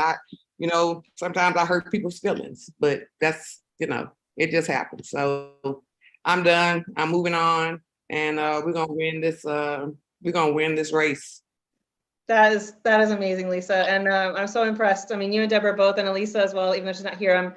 sometimes I hurt people's feelings, but that's, it just happens. So I'm done. I'm moving on, and we're going to win this. We're going to win this race. That is amazing, Lisa. And I'm so impressed. I mean, you and Deborah both, and Elisa as well, even though she's not here. I'm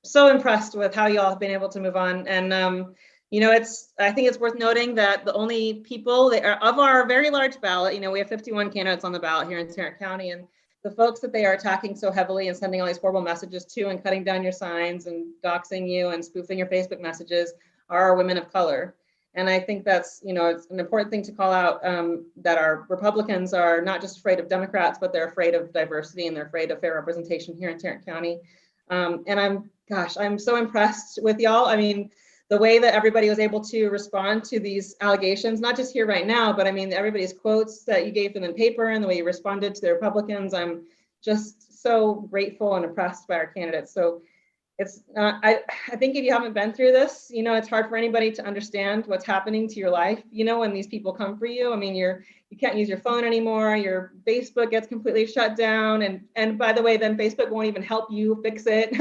so impressed with how y'all have been able to move on. And, I think it's worth noting that the only people that are of our very large ballot, we have 51 candidates on the ballot here in Tarrant County, and the folks that they are attacking so heavily and sending all these horrible messages to and cutting down your signs and doxing you and spoofing your Facebook messages are women of color. And I think that's, it's an important thing to call out, that our Republicans are not just afraid of Democrats, but they're afraid of diversity and they're afraid of fair representation here in Tarrant County. And I'm so impressed with y'all. I mean, the way that everybody was able to respond to these allegations, not just here right now, but I mean, everybody's quotes that you gave them in paper and the way you responded to the Republicans, I'm just so grateful and impressed by our candidates. So it's, I think if you haven't been through this, it's hard for anybody to understand what's happening to your life, when these people come for you. I mean, you can't use your phone anymore. Your Facebook gets completely shut down. And by the way, then Facebook won't even help you fix it.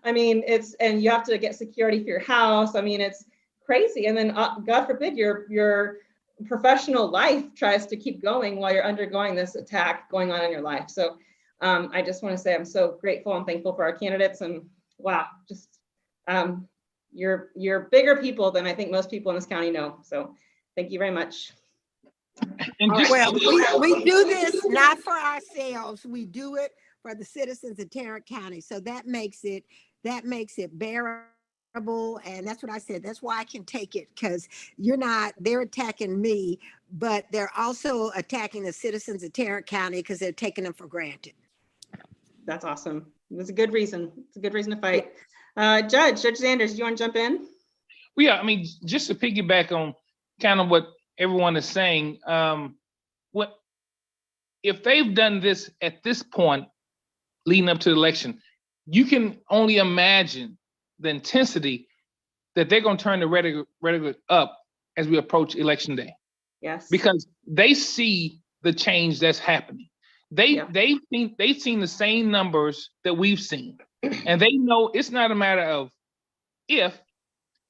And you have to get security for your house. I mean, it's crazy. And then God forbid your professional life tries to keep going while you're undergoing this attack going on in your life. So I just want to say I'm so grateful and thankful for our candidates, and wow, just you're bigger people than I think most people in this county know. So thank you very much. Well, we do this not for ourselves. We do it for the citizens of Tarrant County. So that makes it bearable. And that's what I said. That's why I can take it, because they're attacking me, but they're also attacking the citizens of Tarrant County because they're taking them for granted. That's awesome. It's a good reason. It's a good reason to fight. Judge Sanders, do you want to jump in? Well, yeah, I mean, just to piggyback on kind of what everyone is saying, if they've done this at this point leading up to the election, you can only imagine the intensity that they're going to turn the rhetoric up as we approach election day. Yes. Because they see the change that's happening. They've seen the same numbers that we've seen, and they know it's not a matter of if,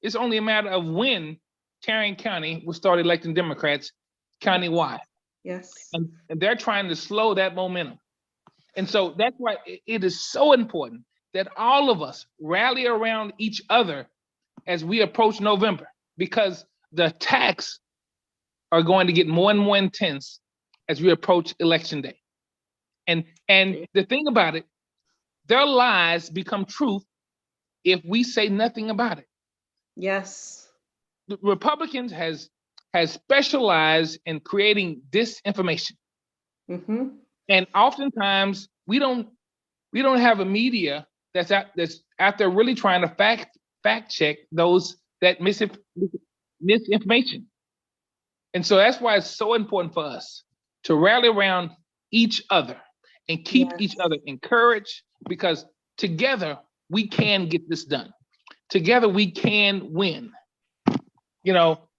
it's only a matter of when Tarrant County will start electing Democrats countywide. Yes. And they're trying to slow that momentum. And so that's why it is so important that all of us rally around each other as we approach November, because the attacks are going to get more and more intense as we approach election day. And the thing about it, their lies become truth if we say nothing about it. Yes. The Republicans has specialized in creating disinformation. Mm-hmm. And oftentimes we don't have a media that's out there really trying to fact check those that misinformation. And so that's why it's so important for us to rally around each other and keep each other encouraged, because together we can get this done. Together we can win. All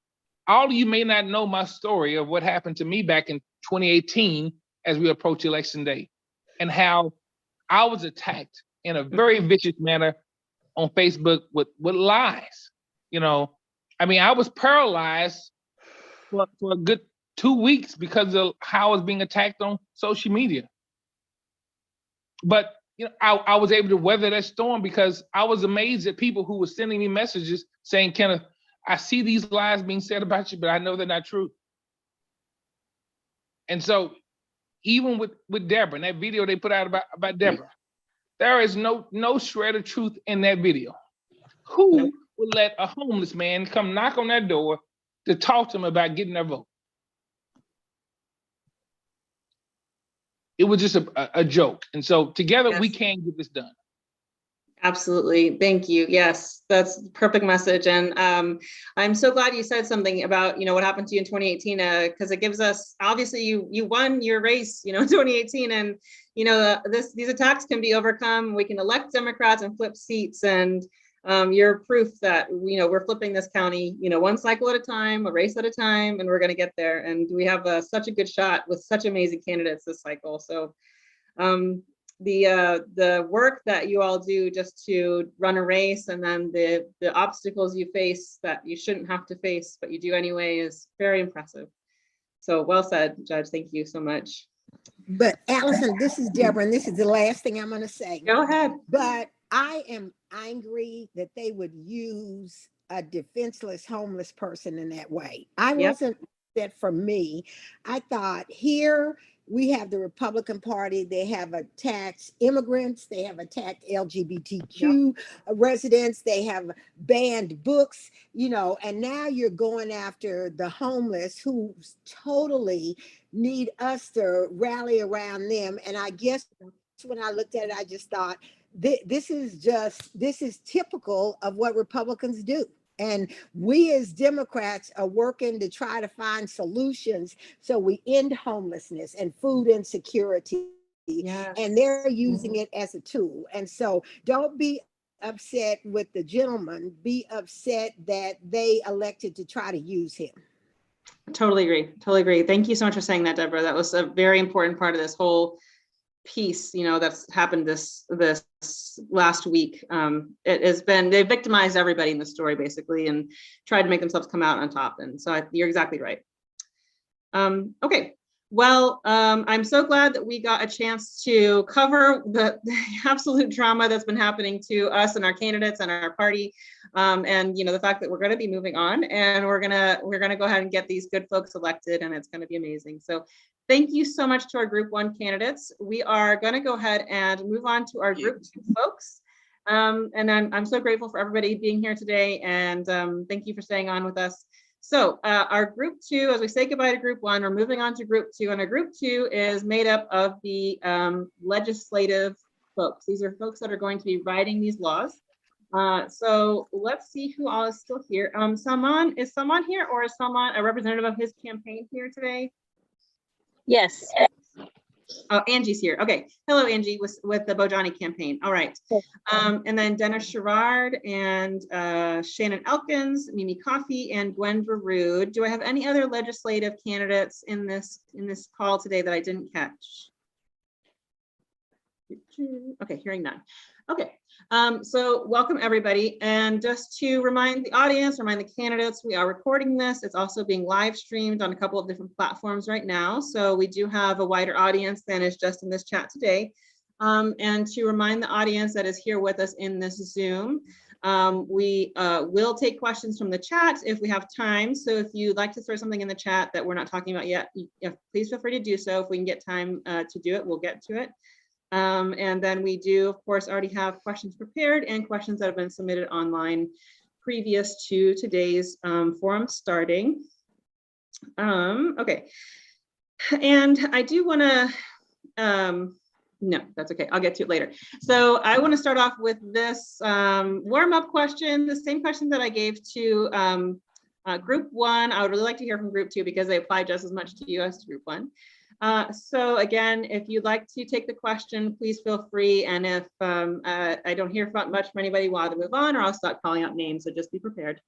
of you may not know my story of what happened to me back in 2018 as we approach election day, and how I was attacked in a very vicious manner on Facebook with lies. You know, I mean, I was paralyzed for a good 2 weeks because of how I was being attacked on social media. But you know, I was able to weather that storm because I was amazed at people who were sending me messages saying, Kenneth, I see these lies being said about you, but I know they're not true. And so even with Deborah, and that video they put out about Deborah, there is no shred of truth in that video. Who would let a homeless man come knock on their door to talk to them about getting their vote? It was just a joke. And so together we can get this done. Absolutely. Thank you. Yes, that's the perfect message. And I'm so glad you said something about, what happened to you in 2018, because it gives us, obviously you won your race, in 2018, and, these attacks can be overcome. We can elect Democrats and flip seats, and you're proof that, we're flipping this county, one cycle at a time, a race at a time, and we're going to get there. And we have such a good shot with such amazing candidates this cycle. So the work that you all do just to run a race, and then the obstacles you face that you shouldn't have to face, but you do anyway, is very impressive. So well said, Judge. Thank you so much. But Allison, this is Deborah, and this is the last thing I'm going to say. Go ahead. But I am angry that they would use a defenseless homeless person in that way. I wasn't that for me. I thought, here we have the Republican Party. They have attacked immigrants. They have attacked LGBTQ residents. They have banned books, and now you're going after the homeless who totally need us to rally around them. And I guess when I looked at it, I just thought, this is typical of what Republicans do. And we as Democrats are working to try to find solutions so we end homelessness and food insecurity. And they're using it as a tool. And so don't be upset with the gentleman, be upset that they elected to try to use him. Totally agree. Thank you so much for saying that, Deborah. That was a very important part of this whole piece, that's happened this last week. It has been, they victimized everybody in the story basically and tried to make themselves come out on top. And so you're exactly right. Okay. Well, I'm so glad that we got a chance to cover the absolute drama that's been happening to us and our candidates and our party. And the fact that we're going to be moving on, and we're gonna go ahead and get these good folks elected, and it's going to be amazing. So thank you so much to our Group 1 candidates. We are going to go ahead and move on to our Group 2 folks. And I'm so grateful for everybody being here today, and thank you for staying on with us. So our Group 2, as we say goodbye to Group 1, we're moving on to Group 2, and our Group 2 is made up of the legislative folks. These are folks that are going to be writing these laws. So let's see who all is still here. Salman, is Salman here, or is Salman a representative of his campaign here today? Yes. Oh, Angie's here. Okay. Hello, Angie, with the Bojani campaign. All right. And then Dennis Sherrard and Shannon Elkins, Mimi Coffey, and Gwen Baroud. Do I have any other legislative candidates in this call today that I didn't catch? Okay, hearing none. Okay. So welcome everybody. And just to remind the audience, remind the candidates, we are recording this. It's also being live streamed on a couple of different platforms right now. So we do have a wider audience than is just in this chat today. And to remind the audience that is here with us in this Zoom, we will take questions from the chat if we have time. So if you'd like to throw something in the chat that we're not talking about yet, please feel free to do so. If we can get time to do it, we'll get to it. And then we do, of course, already have questions prepared and questions that have been submitted online previous to today's forum starting. Okay. And I do want to, no, that's okay. I'll get to it later. So I want to start off with this warm-up question, the same question that I gave to Group 1. I would really like to hear from Group 2 because they apply just as much to you as to Group 1. So again, if you'd like to take the question, please feel free. And if I don't hear much from anybody, we'll either move on or I'll start calling out names. So just be prepared.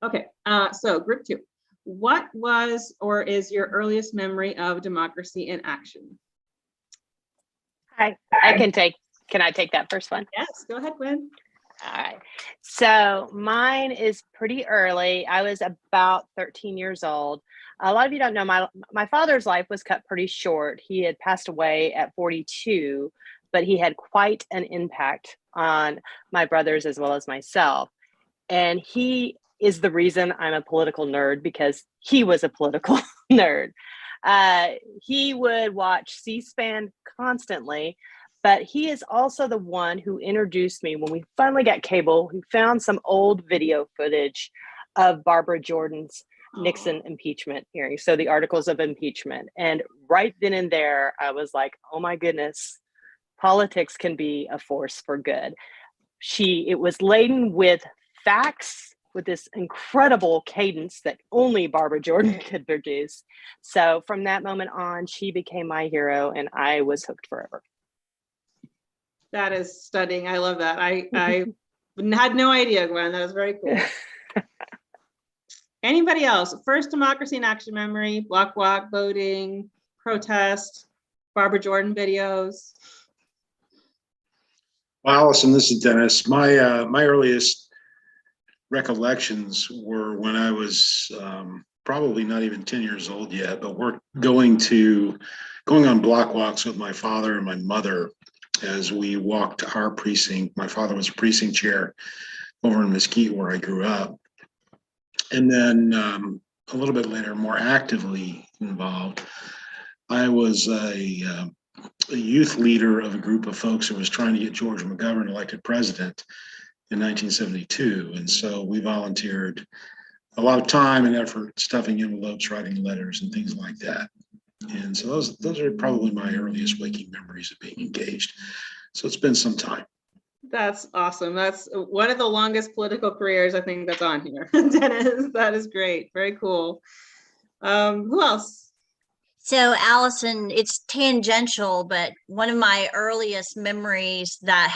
Okay, so Group 2. What was or is your earliest memory of democracy in action? I can take Can I take that first one? Yes, go ahead, Gwen. All right. So mine is pretty early. I was about 13 years old. A lot of you don't know my father's life was cut pretty short. He had passed away at 42, but he had quite an impact on my brothers as well as myself. And he is the reason I'm a political nerd, because he was a political nerd. He would watch C-SPAN constantly, but he is also the one who introduced me when we finally got cable. He found some old video footage of Barbara Jordan's Nixon impeachment hearing. So the articles of impeachment. And right then and there, I was like, oh my goodness, politics can be a force for good. It was laden with facts, with this incredible cadence that only Barbara Jordan could produce. So from that moment on, she became my hero and I was hooked forever. That is stunning. I love that. I had no idea, Gwen. That was very cool. Anybody else? First Democracy in Action memory, block walk, voting, protest, Barbara Jordan videos. Well, Allison, this is Dennis. My earliest recollections were when I was probably not even 10 years old yet, but we're going on block walks with my father and my mother as we walked our precinct. My father was a precinct chair over in Mesquite where I grew up. And then a little bit later, more actively involved, I was a youth leader of a group of folks who was trying to get George McGovern elected president in 1972. And so we volunteered a lot of time and effort stuffing envelopes, writing letters and things like that. And so those are probably my earliest waking memories of being engaged. So it's been some time. That's awesome. That's one of the longest political careers I think that's on here. Dennis, that is great. Very cool. Who else? So Allison, it's tangential, but one of my earliest memories that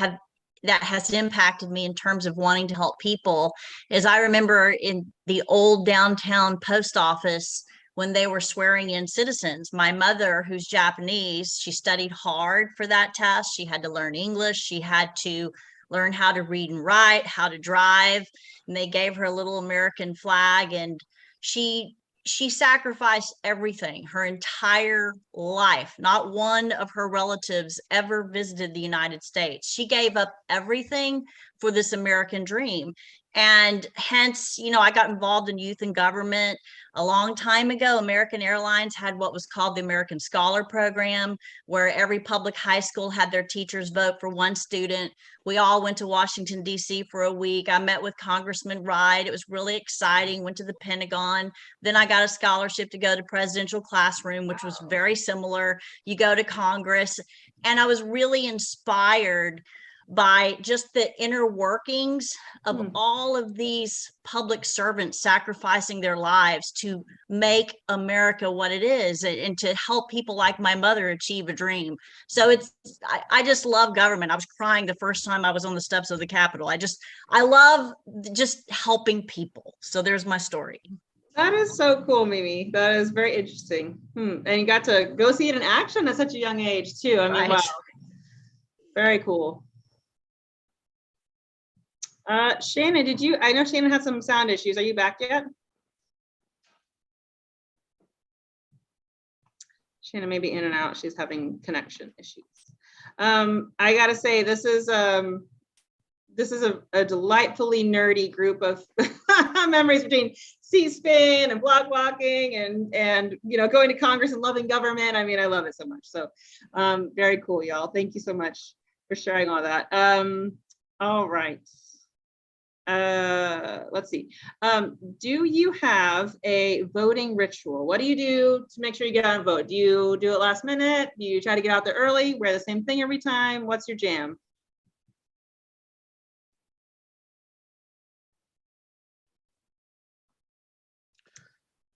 has impacted me in terms of wanting to help people is I remember in the old downtown post office when they were swearing in citizens. My mother, who's Japanese, she studied hard for that test. She had to learn English. She had to learn how to read and write, how to drive. And they gave her a little American flag, and she sacrificed everything, her entire life. Not one of her relatives ever visited the United States. She gave up everything for this American dream. And hence, I got involved in youth and government a long time ago. American Airlines had what was called the American Scholar Program, where every public high school had their teachers vote for one student. We all went to Washington, D.C. for a week. I met with Congressman Ride. It was really exciting. Went to the Pentagon. Then I got a scholarship to go to Presidential Classroom, which was very similar. You go to Congress. And I was really inspired by just the inner workings of all of these public servants sacrificing their lives to make America what it is and to help people like my mother achieve a dream. So I just love government. I was crying the first time I was on the steps of the Capitol. I love just helping people. So there's my story. That is so cool, Mimi. That is very interesting. And you got to go see it in action at such a young age too. I mean, Right. wow. Very cool. Shannon, I know Shannon had some sound issues. Are you back yet? Shannon may be in and out. She's having connection issues. I gotta say, this is a delightfully nerdy group of memories between C-SPAN and block walking and going to Congress and loving government. I mean, I love it so much. So very cool, y'all. Thank you so much for sharing all that. All right. Let's see. Do you have a voting ritual? What do you do to make sure you get out and vote? Do you do it last minute? Do you try to get out there early, wear the same thing every time? What's your jam?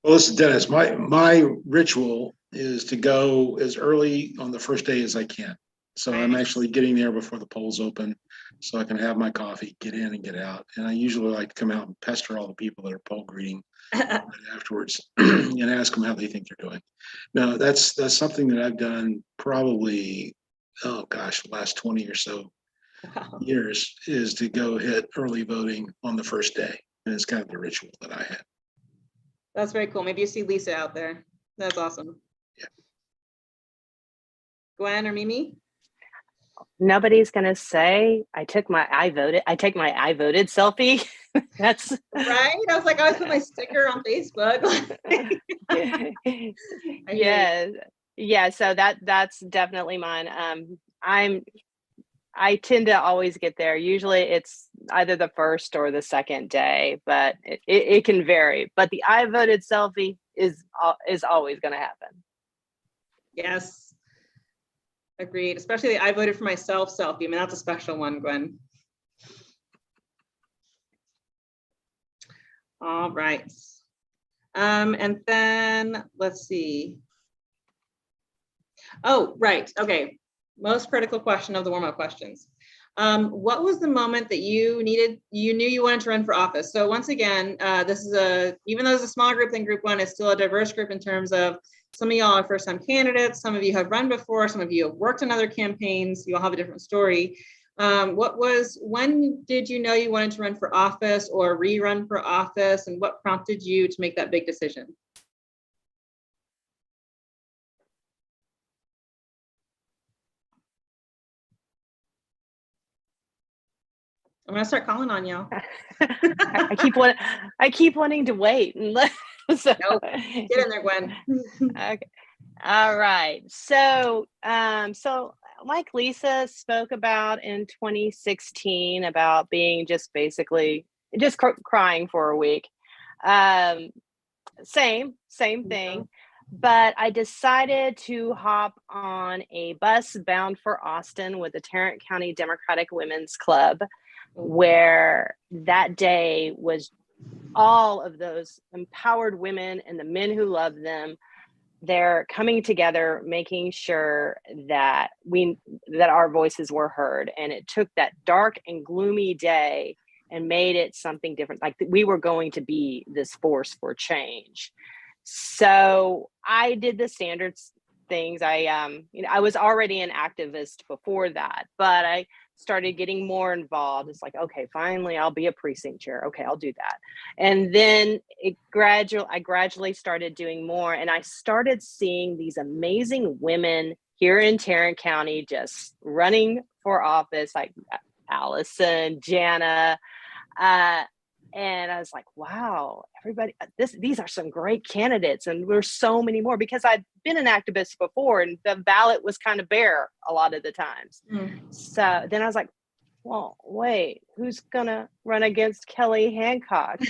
Well, this is Dennis. My ritual is to go as early on the first day as I can. So I'm actually getting there before the polls open so I can have my coffee, get in and get out. And I usually like to come out and pester all the people that are poll greeting right afterwards and ask them how they think they're doing. Now, that's something that I've done probably oh gosh, the last 20 or so Wow. years, is to go hit early voting on the first day. And it's kind of the ritual that I had. That's very cool. Maybe you see Lisa out there. That's awesome. Yeah. Gwen or Mimi? Nobody's gonna say I take my I voted selfie. That's Right? I was like, I always put my sticker on Facebook. I hear you. yeah. So that's definitely mine. I tend to always get there. Usually it's either the first or the second day, but it can vary. But the I voted selfie is always going to happen. Yes. Agreed. Especially the I voted for myself selfie. I mean, that's a special one, Gwen. All right. And then let's see. Oh, right. Okay. Most critical question of the warm-up questions. What was the moment that you knew you wanted to run for office? So once again, this is even though it's a smaller group than group one, it's still a diverse group in terms of some of y'all are first-time candidates, some of you have run before, some of you have worked in other campaigns, you all have a different story. When did you know you wanted to run for office or rerun for office, and what prompted you to make that big decision? I'm gonna start calling on y'all. I keep wanting to wait. So, nope. Get in there, Gwen. Okay. All right. So, like Lisa spoke about in 2016 about being just basically just crying for a week. Same thing. But I decided to hop on a bus bound for Austin with the Tarrant County Democratic Women's Club, where that day was all of those empowered women and the men who love them. They're coming together, making sure that our voices were heard. And it took that dark and gloomy day and made it something different. Like we were going to be this force for change. So I did the standard things. I was already an activist before that, but I started getting more involved. It's like, okay, finally I'll be a precinct chair. Okay, I'll do that. And then I gradually started doing more, and I started seeing these amazing women here in Tarrant County just running for office, like Allison, Jana, and I was like, wow, everybody, these are some great candidates. And there's so many more, because I'd been an activist before and the ballot was kind of bare a lot of the times. So then I was like, well, wait, who's gonna run against Kelly Hancock?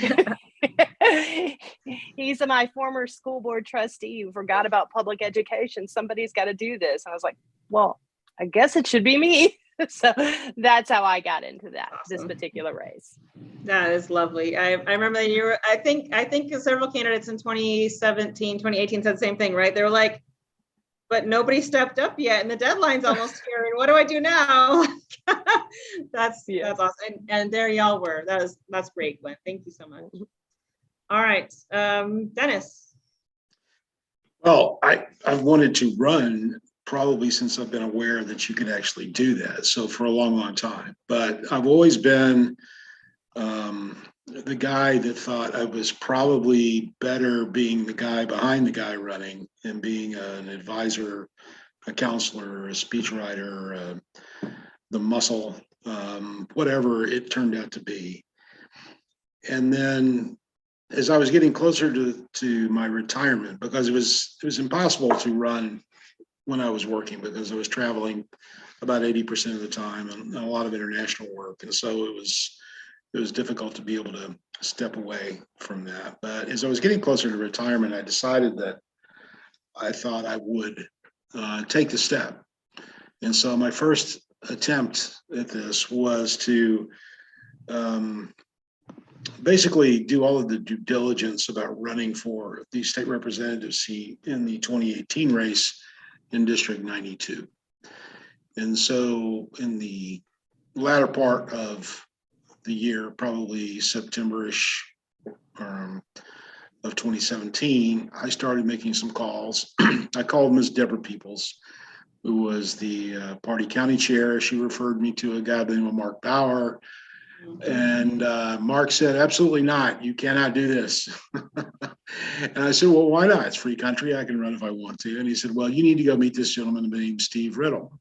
He's my former school board trustee who forgot about public education. Somebody's got to do this. And I was like, well, I guess it should be me. So that's how I got into this particular race. That is lovely. I remember that I think several candidates in 2017, 2018 said the same thing, right? They were like, but nobody stepped up yet and the deadline's almost here. And what do I do now? That's awesome. And there y'all were. That's great, Gwen. Thank you so much. All right. Dennis. Well, I've wanted to run probably since I've been aware that you could actually do that. So for a long, long time, but I've always been the guy that thought I was probably better being the guy behind the guy running and being an advisor, a counselor, a speechwriter, the muscle, whatever it turned out to be. And then as I was getting closer to my retirement, because it was impossible to run when I was working, because I was traveling about 80% of the time and a lot of international work. And so it was difficult to be able to step away from that. But as I was getting closer to retirement, I decided that I thought I would take the step. And so my first attempt at this was to basically do all of the due diligence about running for the state representative seat in the 2018 race in District 92. And so in the latter part of the year, probably September-ish of 2017, I started making some calls. I called Ms. Deborah Peoples, who was the party county chair. She referred me to a guy by the name of Mark Bauer. And Mark said, absolutely not. You cannot do this. And I said, well, why not? It's free country. I can run if I want to. And he said, well, you need to go meet this gentleman named Steve Riddle.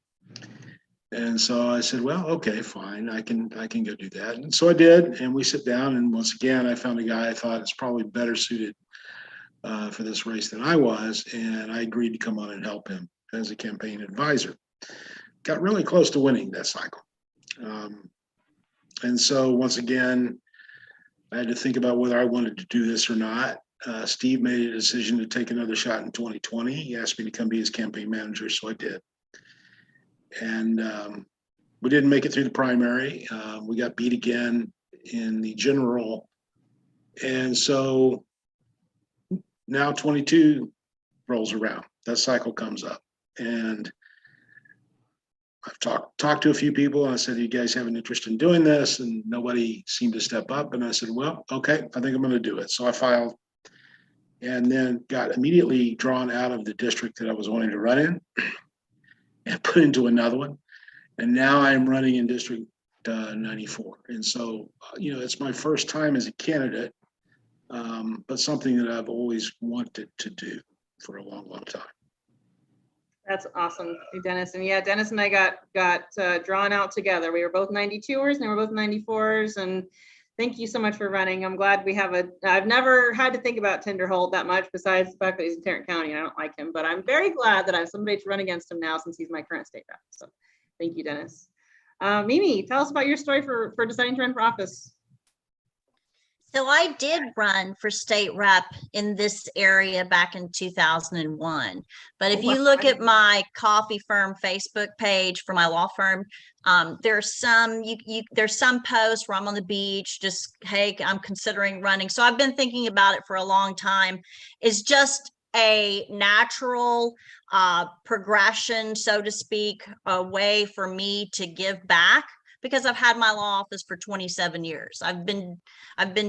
And so I said, well, okay, fine. I can go do that. And so I did. And we sit down. And once again, I found a guy I thought is probably better suited for this race than I was. And I agreed to come on and help him as a campaign advisor. Got really close to winning that cycle. And so once again, I had to think about whether I wanted to do this or not. Steve made a decision to take another shot in 2020. He asked me to come be his campaign manager, so I did. And we didn't make it through the primary. We got beat again in the general. And so now 22 rolls around. That cycle comes up. And I've talked to a few people and I said, you guys have an interest in doing this? And nobody seemed to step up. And I said, well, okay, I think I'm going to do it. So I filed and then got immediately drawn out of the district that I was wanting to run in and put into another one. And now I'm running in District 94. And so, it's my first time as a candidate, but something that I've always wanted to do for a long, long time. That's awesome, Dennis. And yeah, Dennis and I got drawn out together. We were both 92ers and they were both 94s. And thank you so much for running. I'm glad we have I've never had to think about Tinderholt that much besides the fact that he's in Tarrant County. I don't like him, but I'm very glad that I have somebody to run against him now since he's my current state rep. So thank you, Dennis. Mimi, tell us about your story for deciding to run for office. So I did run for state rep in this area back in 2001. But if you look at my coffee firm Facebook page for my law firm, there's some posts where I'm on the beach, just, hey, I'm considering running. So I've been thinking about it for a long time. It's just a natural progression, so to speak, a way for me to give back. Because I've had my law office for 27 years. I've been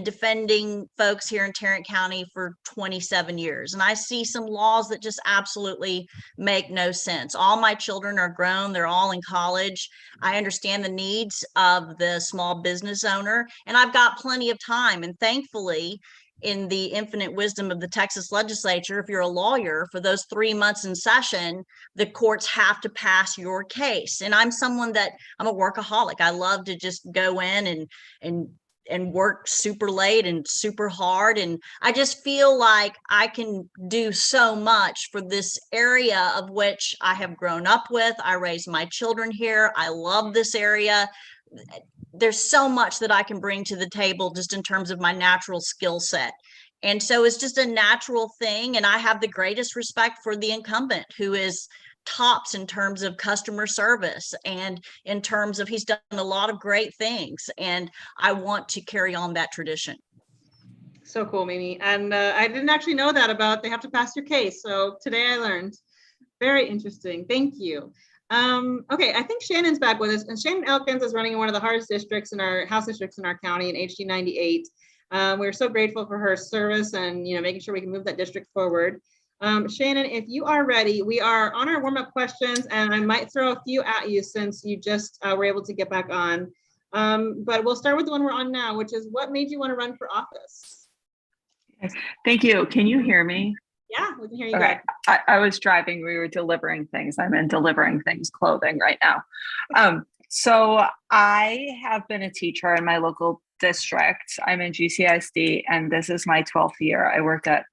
defending folks here in Tarrant County for 27 years. And I see some laws that just absolutely make no sense. All my children are grown. They're all in college. I understand the needs of the small business owner, and I've got plenty of time. And thankfully, in the infinite wisdom of the Texas legislature, if you're a lawyer, for those 3 months in session, the courts have to pass your case. And I'm someone that I'm a workaholic. I love to just go in and work super late and super hard. And I just feel like I can do so much for this area of which I have grown up with. I raised my children here. I love this area. There's so much that I can bring to the table just in terms of my natural skill set. And so it's just a natural thing. And I have the greatest respect for the incumbent, who is tops in terms of customer service and in terms of, he's done a lot of great things. And I want to carry on that tradition. So cool, Mimi. And I didn't actually know that about they have to pass your case. So today I learned. Very interesting. Thank you. Okay, I think Shannon's back with us, and Shannon Elkins is running in one of the hardest districts in our House districts in our county in HD 98. We're so grateful for her service and making sure we can move that district forward. Shannon, if you are ready, we are on our warm-up questions, and I might throw a few at you since you just were able to get back on. But we'll start with the one we're on now, which is, what made you want to run for office? Thank you. Can you hear me? Yeah, we can hear you. Okay. I was driving. We were delivering things. I'm in delivering things clothing right now. So I have been a teacher in my local district. I'm in GCISD, and this is my 12th year. I worked at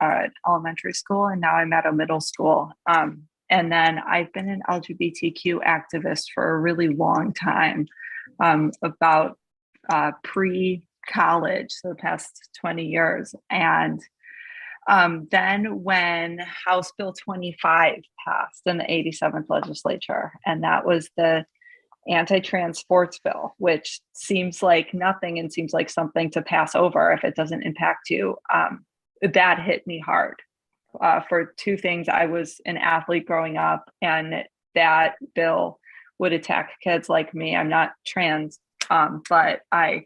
elementary school, and now I'm at a middle school. And then I've been an LGBTQ activist for a really long time, about pre-college, so the past 20 years. And then when House Bill 25 passed in the 87th legislature, and that was the anti-trans sports bill, which seems like nothing and seems like something to pass over if it doesn't impact you, that hit me hard for two things. I was an athlete growing up, and that bill would attack kids like me. I'm not trans, but I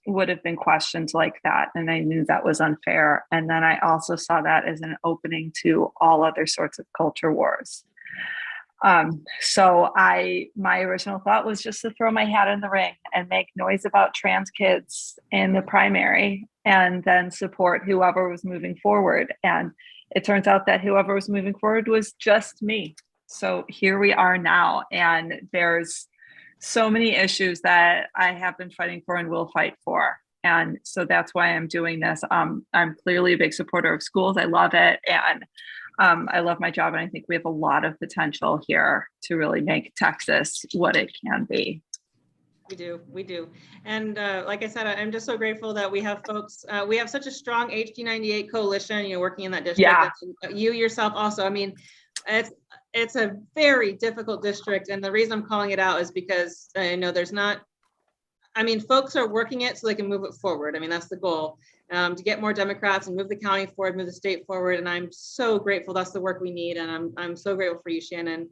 would have been questioned like that, and I knew that was unfair. And then I also saw that as an opening to all other sorts of culture wars. So my original thought was just to throw my hat in the ring and make noise about trans kids in the primary and then support whoever was moving forward. And it turns out that whoever was moving forward was just me. So here we are now, and there's so many issues that I have been fighting for and will fight for. And so that's why I'm doing this. I'm clearly a big supporter of schools. I love it. And I love my job. And I think we have a lot of potential here to really make Texas what it can be. We do. And like I said, I'm just so grateful that we have folks, we have such a strong HD 98 coalition, working in that district. Yeah. And you yourself also, I mean, it's a very difficult district. And the reason I'm calling it out is because I know there's not, I mean, folks are working it so they can move it forward. I mean, that's the goal, to get more Democrats and move the county forward, move the state forward. And I'm so grateful. That's the work we need. And I'm so grateful for you, Shannon.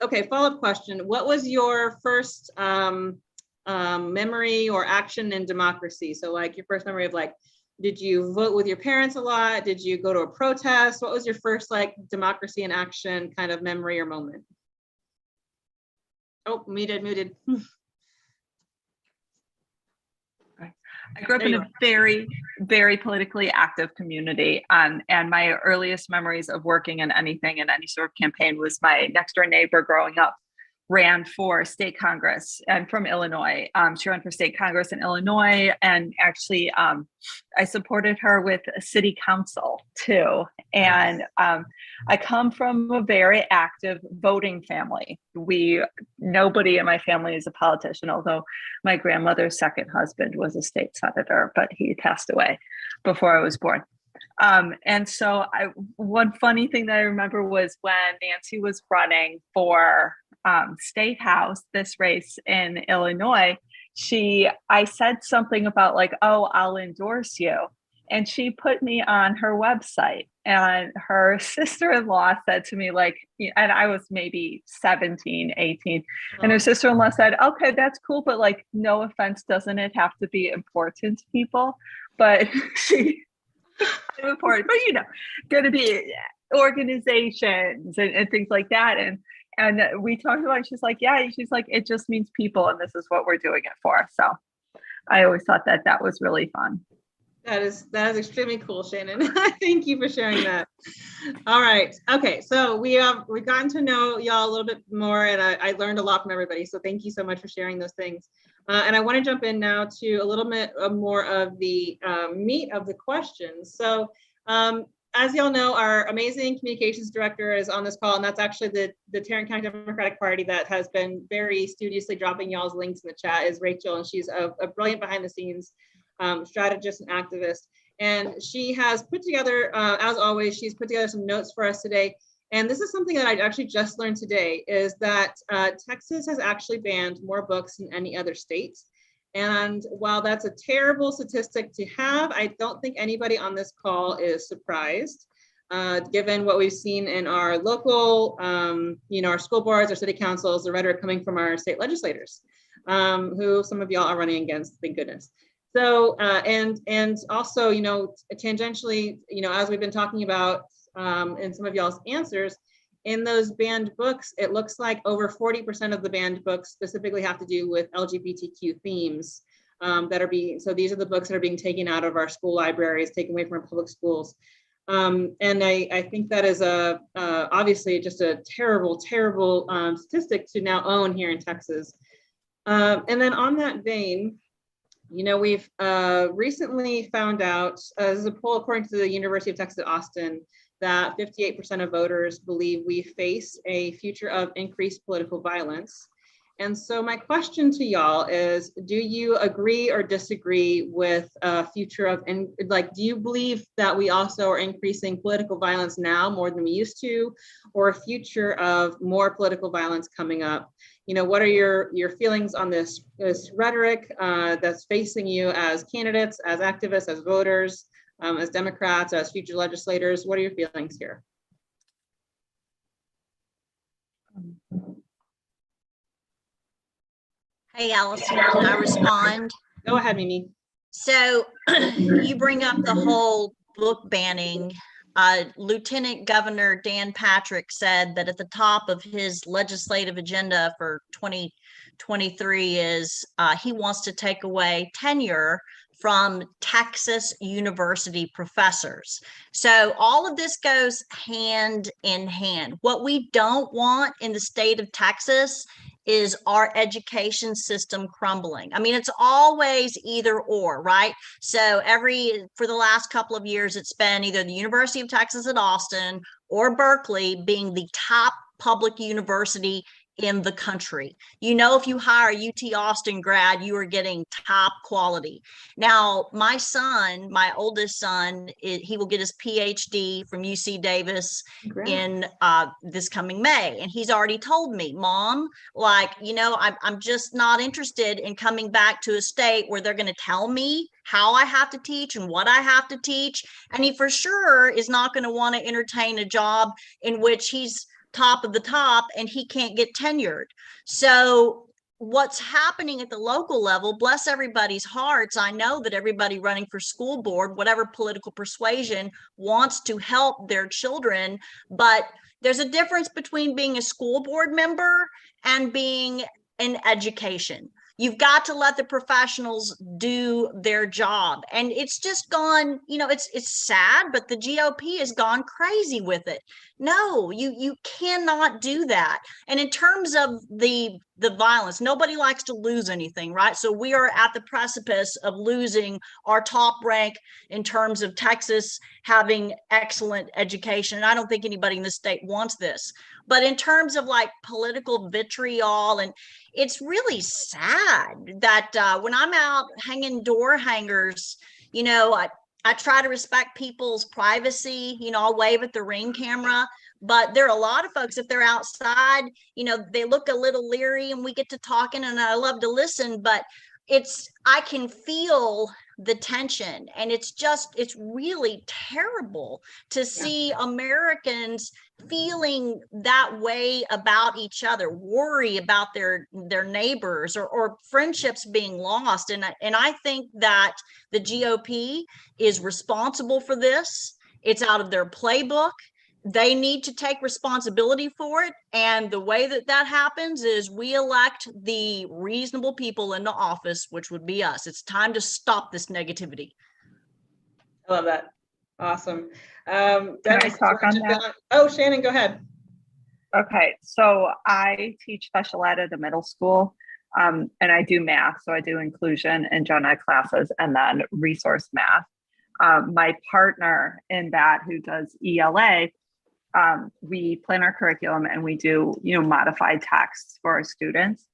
Okay, follow-up question. What was your first memory or action in democracy? So like your first memory of like, did you vote with your parents a lot? Did you go to a protest? What was your first like democracy in action kind of memory or moment? Oh, muted. I grew up in a very, very politically active community. And my earliest memories of working in anything in any sort of campaign was my next door neighbor growing up ran for state Congress and from Illinois. She ran for state Congress in Illinois. And actually, I supported her with a city council too. And I come from a very active voting family. Nobody in my family is a politician, although my grandmother's second husband was a state senator, but he passed away before I was born. And so one funny thing that I remember was when Nancy was running for State House, this race in Illinois, I said something about like, oh, I'll endorse you. And she put me on her website, and her sister-in-law said to me like, and I was maybe 17, 18. And her sister-in-law said, okay, that's cool. But like, no offense, doesn't it have to be important to people? But important, but going to be organizations and things like that. And we talked about it. She's like, it just means people. And this is what we're doing it for. So I always thought that was really fun. That is extremely cool, Shannon. Thank you for sharing that. All right. Okay. So we've gotten to know y'all a little bit more, and I learned a lot from everybody. So thank you so much for sharing those things. And I want to jump in now to a little bit more of the meat of the questions. So as y'all know, our amazing communications director is on this call, and that's actually the Tarrant County Democratic Party that has been very studiously dropping y'all's links in the chat is Rachel, and she's a brilliant behind the scenes strategist and activist. And she has put together, as always, she's put together some notes for us today. And this is something that I actually just learned today, is that Texas has actually banned more books than any other state. And while that's a terrible statistic to have, I don't think anybody on this call is surprised, given what we've seen in our local, our school boards, our city councils, the rhetoric coming from our state legislators, who some of y'all are running against, thank goodness. So, and also, tangentially, as we've been talking about in some of y'all's answers, in those banned books, it looks like over 40% of the banned books specifically have to do with LGBTQ themes so these are the books that are being taken out of our school libraries, taken away from our public schools. And I think that is obviously just a terrible, terrible statistic to now own here in Texas. And then on that vein, we've recently found out, this is a poll according to the University of Texas at Austin, that 58% of voters believe we face a future of increased political violence. And so my question to y'all is, do you agree or disagree with a future of, do you believe that we also are increasing political violence now more than we used to, or a future of more political violence coming up? What are your feelings on this rhetoric that's facing you as candidates, as activists, as voters, as Democrats, as future legislators? What are your feelings here? Hey, Allison, can I respond? Go ahead, Mimi. So you bring up the whole book banning Lieutenant Governor Dan Patrick said that at the top of his legislative agenda for 2023 is he wants to take away tenure from Texas university professors. So all of this goes hand in hand. What we don't want in the state of Texas is our education system crumbling. I mean, it's always either or, right? So for the last couple of years, it's been either the University of Texas at Austin or Berkeley being the top public university in the country. You know, if you hire a UT Austin grad, you are getting top quality. Now, my son, my oldest son, he will get his PhD from UC Davis in this coming May. And he's already told me, Mom, like, you know, I'm just not interested in coming back to a state where they're going to tell me how I have to teach and what I have to teach. And he for sure is not going to want to entertain a job in which he's top of the top and he can't get tenured. So what's happening at the local level, bless everybody's hearts, I know that everybody running for school board, whatever political persuasion, wants to help their children, but there's a difference between being a school board member and being in education. You've got to let the professionals do their job. And it's just gone, you know, it's sad, but the GOP has gone crazy with it. No, you cannot do that. And in terms of the violence, nobody likes to lose anything, right? So we are at the precipice of losing our top rank in terms of Texas having excellent education. And I don't think anybody in the state wants this. But in terms of like political vitriol, and it's really sad that when I'm out hanging door hangers, you know, I try to respect people's privacy. You know, I'll wave at the Ring camera, but there are a lot of folks, if they're outside, you know, they look a little leery and we get to talking and I love to listen, but I can feel the tension, and it's really terrible to see Americans feeling that way about each other, worry about their neighbors or friendships being lost. And I think that the GOP is responsible for this. It's out of their playbook. They need to take responsibility for it. And the way that happens is we elect the reasonable people into office, which would be us. It's time to stop this negativity. I love that. Awesome. Can I talk on that? Oh, Shannon, go ahead. Okay, so I teach special ed at a middle school, and I do math. So I do inclusion and gen ed classes and then resource math. My partner in that, who does ELA, we plan our curriculum and we do, modified texts for our students.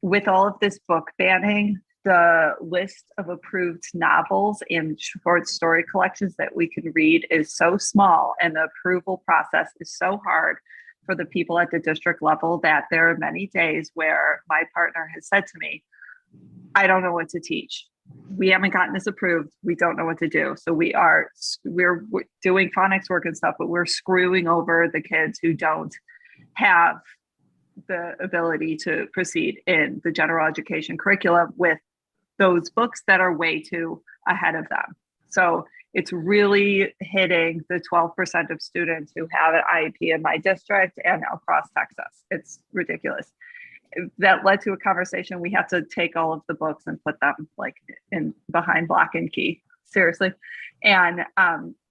With all of this book banning, the list of approved novels and short story collections that we can read is so small, and the approval process is so hard for the people at the district level that there are many days where my partner has said to me, I don't know what to teach. We haven't gotten this approved. We don't know what to do. So we're doing phonics work and stuff, but we're screwing over the kids who don't have the ability to proceed in the general education curriculum with those books that are way too ahead of them. So it's really hitting the 12% of students who have an IEP in my district and across Texas. It's ridiculous. That led to a conversation. We have to take all of the books and put them in behind lock and key, seriously. And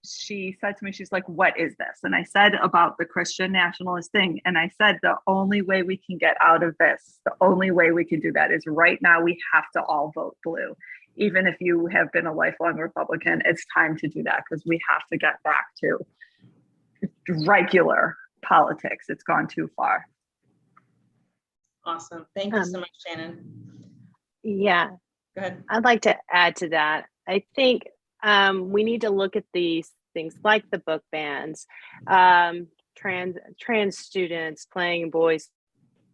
she said to me, she's like, what is this? And I said about the Christian nationalist thing. And I said, the only way we can get out of this, the only way we can do that is right now we have to all vote blue. Even if you have been a lifelong Republican, it's time to do that because we have to get back to regular politics. It's gone too far. Awesome. Thank you so much, Shannon. Yeah. Go ahead. I'd like to add to that. I think we need to look at these things like the book bans, trans students playing boys,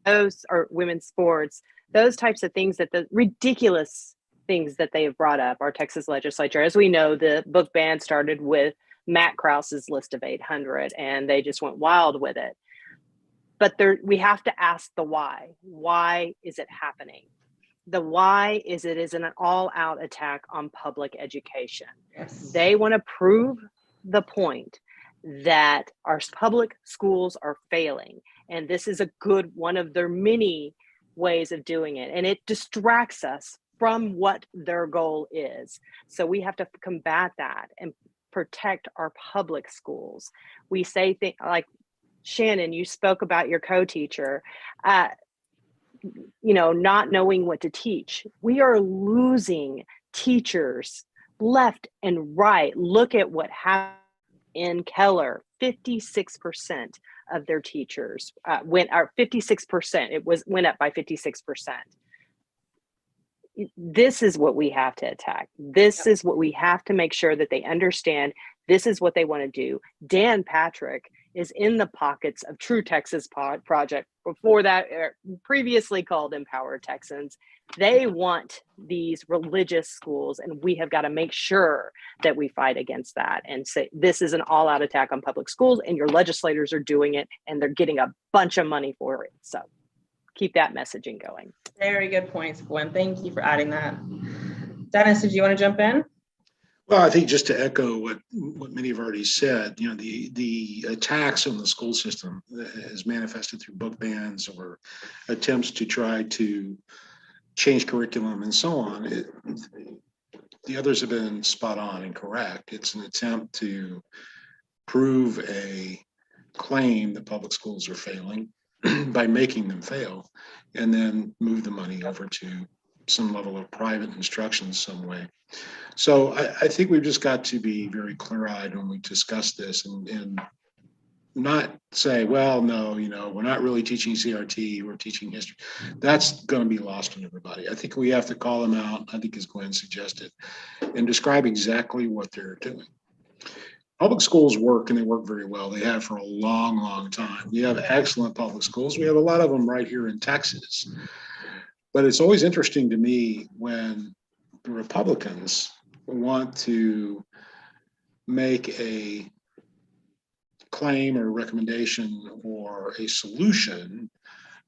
those or women's sports, those types of things, that the ridiculous things that they have brought up our Texas legislature. As we know, the book ban started with Matt Krause's list of 800, and they just went wild with it. But we have to ask the why. Why is it happening? The why is it is an all-out attack on public education. Yes. They want to prove the point that our public schools are failing. And this is a good one of their many ways of doing it. And it distracts us from what their goal is. So we have to combat that and protect our public schools. We say things like, Shannon, you spoke about your co-teacher, not knowing what to teach. We are losing teachers left and right. Look at what happened in Keller. 56% of their teachers went up by 56%. This is what we have to attack. This is what we have to make sure that they understand. This is what they want to do. Dan Patrick is in the pockets of True Texas Project, before that, previously called Empower Texans. They want these religious schools, and we have got to make sure that we fight against that and say this is an all-out attack on public schools, and your legislators are doing it, and they're getting a bunch of money for it. So keep that messaging going. Very good points, Gwen. Thank you for adding that. Dennis, did you want to jump in? Well, I think just to echo what many have already said, the attacks on the school system has manifested through book bans or attempts to try to change curriculum and so on. The others have been spot on and correct. It's an attempt to prove a claim that public schools are failing by making them fail, and then move the money over to some level of private instruction some way. So I think we've just got to be very clear-eyed when we discuss this and not say, well, no, we're not really teaching CRT, we're teaching history. That's going to be lost on everybody. I think we have to call them out, I think as Gwen suggested, and describe exactly what they're doing. Public schools work, and they work very well. They have for a long, long time. We have excellent public schools. We have a lot of them right here in Texas. But it's always interesting to me when the Republicans want to make a claim or recommendation or a solution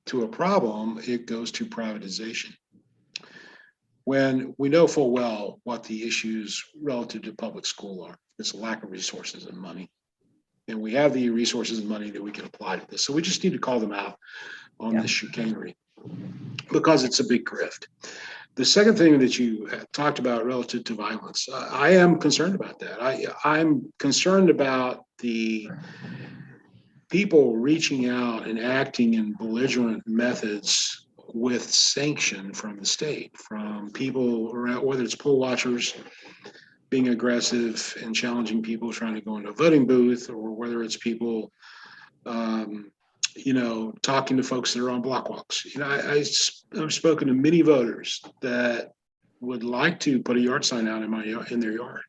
to a problem, it goes to privatization. When we know full well what the issues relative to public school are, it's a lack of resources and money. And we have the resources and money that we can apply to this. So we just need to call them out on this chicanery, because it's a big grift. The second thing that you talked about relative to violence, I am concerned about that. I'm concerned about the people reaching out and acting in belligerent methods with sanction from the state, from people around, whether it's poll watchers being aggressive and challenging people trying to go into a voting booth, or whether it's people talking to folks that are on block walks. I've spoken to many voters that would like to put a yard sign out in their yard,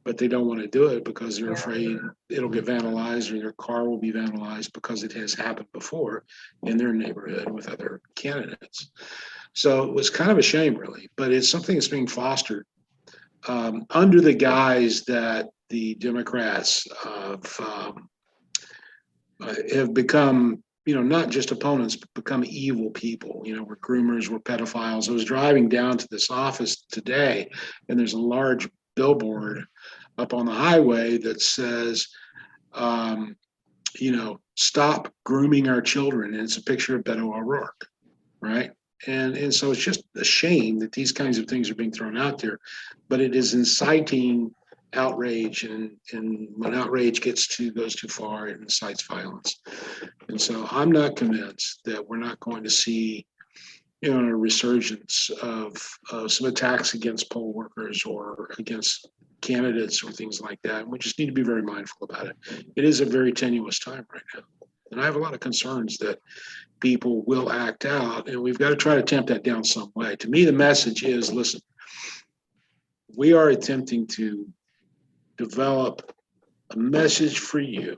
but they don't want to do it because they're afraid it'll get vandalized or their car will be vandalized, because it has happened before in their neighborhood with other candidates. So it was kind of a shame, really, but it's something that's being fostered under the guise that the Democrats have become, not just opponents, but become evil people. We're groomers, we're pedophiles. I was driving down to this office today, and there's a large billboard up on the highway that says, stop grooming our children. And it's a picture of Beto O'Rourke, right? And so it's just a shame that these kinds of things are being thrown out there, but it is inciting outrage, and when outrage goes too far, it incites violence. And so I'm not convinced that we're not going to see a resurgence of some attacks against poll workers or against candidates or things like that. We just need to be very mindful about it. It is a very tenuous time right now, and I have a lot of concerns that people will act out, and we've got to try to tamp that down some way. To me, the message is, listen, we are attempting to develop a message for you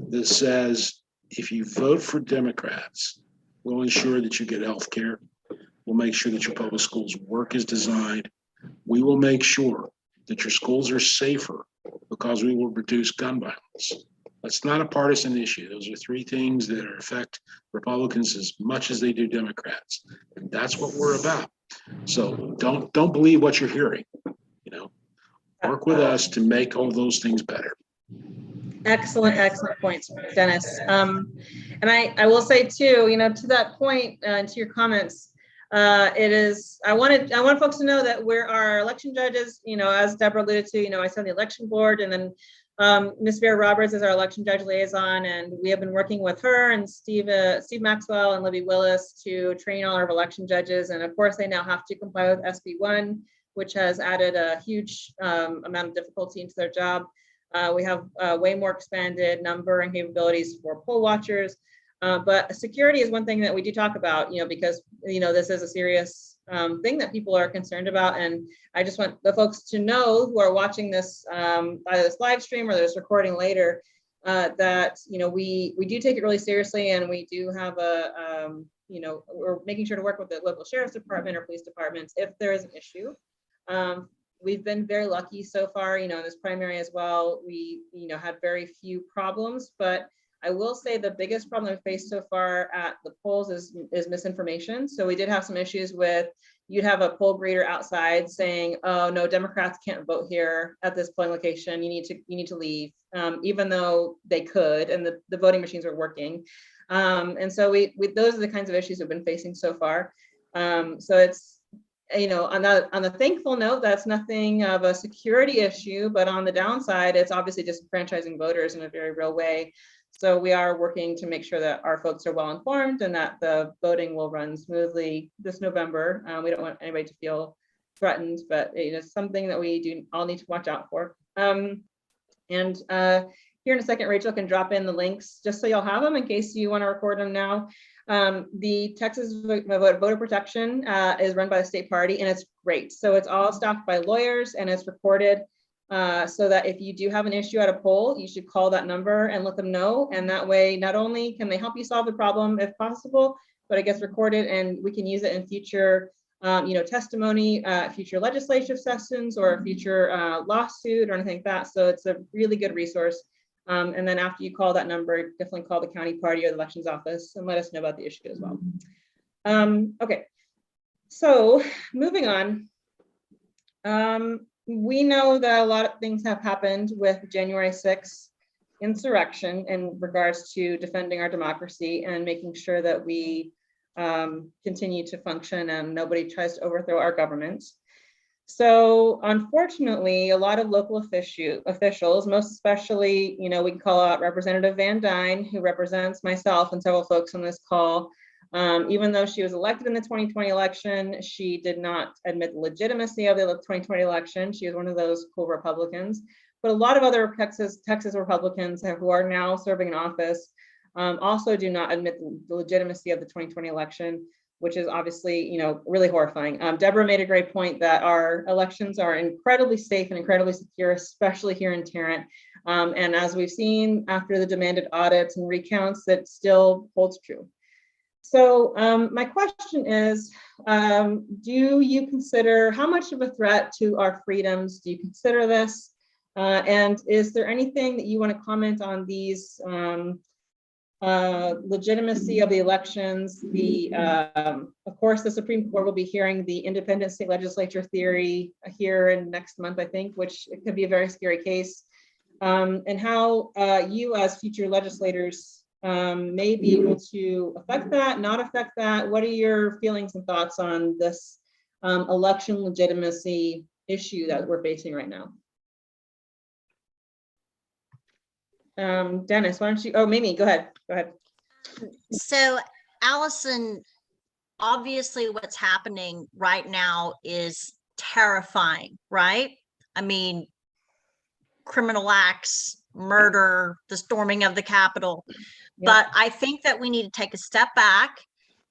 that says, if you vote for Democrats, we'll ensure that you get health care. We'll make sure that your public schools work as designed. We will make sure that your schools are safer, because we will reduce gun violence. That's not a partisan issue. Those are three things that affect Republicans as much as they do Democrats. And that's what we're about. So don't believe what you're hearing. Work with us to make all those things better. Excellent points, Dennis. And I will say too, to that point, and to your comments, I want folks to know that we're our election judges, as Deborah alluded to, I sit on the election board, and then Ms. Vera Roberts is our election judge liaison, and we have been working with her and Steve Maxwell and Libby Willis to train all our election judges. And of course, they now have to comply with SB1, which has added a huge amount of difficulty into their job. We have way more expanded number and capabilities for poll watchers. But security is one thing that we do talk about, because, this is a serious thing that people are concerned about. And I just want the folks to know who are watching this, either this live stream or this recording later, that, we do take it really seriously. And we do have we're making sure to work with the local sheriff's department or police departments if there is an issue. We've been very lucky so far, in this primary as well. We, had very few problems, but I will say the biggest problem we faced so far at the polls is misinformation. So we did have some issues with, you'd have a poll greeter outside saying, "Oh no, Democrats can't vote here at this polling location. You need to leave," even though they could, and the voting machines were working. And so we those are the kinds of issues we've been facing so far. So it's, on the thankful note, that's nothing of a security issue, but on the downside, it's obviously disenfranchising voters in a very real way. So we are working to make sure that our folks are well informed and that the voting will run smoothly this November. We don't want anybody to feel threatened, but it's something that we do all need to watch out for. And here in a second, Rachel can drop in the links just so you'll have them in case you want to record them now. The Texas Voter Protection is run by the state party, and it's great. So it's all staffed by lawyers, and it's recorded so that if you do have an issue at a poll, you should call that number and let them know. And that way, not only can they help you solve the problem if possible, but it gets recorded and we can use it in future, testimony, future legislative sessions or future lawsuit or anything like that. So it's a really good resource. And then after you call that number, definitely call the county party or the elections office and let us know about the issue as well. Okay, so moving on. We know that a lot of things have happened with January 6th insurrection in regards to defending our democracy and making sure that we continue to function and nobody tries to overthrow our government. So unfortunately, a lot of local officials, most especially, we can call out Representative Van Dyne, who represents myself and several folks on this call. Even though she was elected in the 2020 election, she did not admit the legitimacy of the 2020 election. She was one of those cool Republicans. But a lot of other Texas Republicans who are now serving in office also do not admit the legitimacy of the 2020 election, which is obviously, really horrifying. Deborah made a great point that our elections are incredibly safe and incredibly secure, especially here in Tarrant. And as we've seen after the demanded audits and recounts, that still holds true. So my question is, do you consider, how much of a threat to our freedoms do you consider this? And is there anything that you want to comment on these legitimacy of the elections? Of course, the Supreme Court will be hearing the independent state legislature theory here in next month, I think, which it could be a very scary case. And how you as future legislators may be able to affect that, not affect that. What are your feelings and thoughts on this election legitimacy issue that we're facing right now? Dennis, why don't you, Mimi, go ahead. So Allison, obviously what's happening right now is terrifying, right? I mean, criminal acts, murder, the storming of the Capitol. Yeah. But I think that we need to take a step back,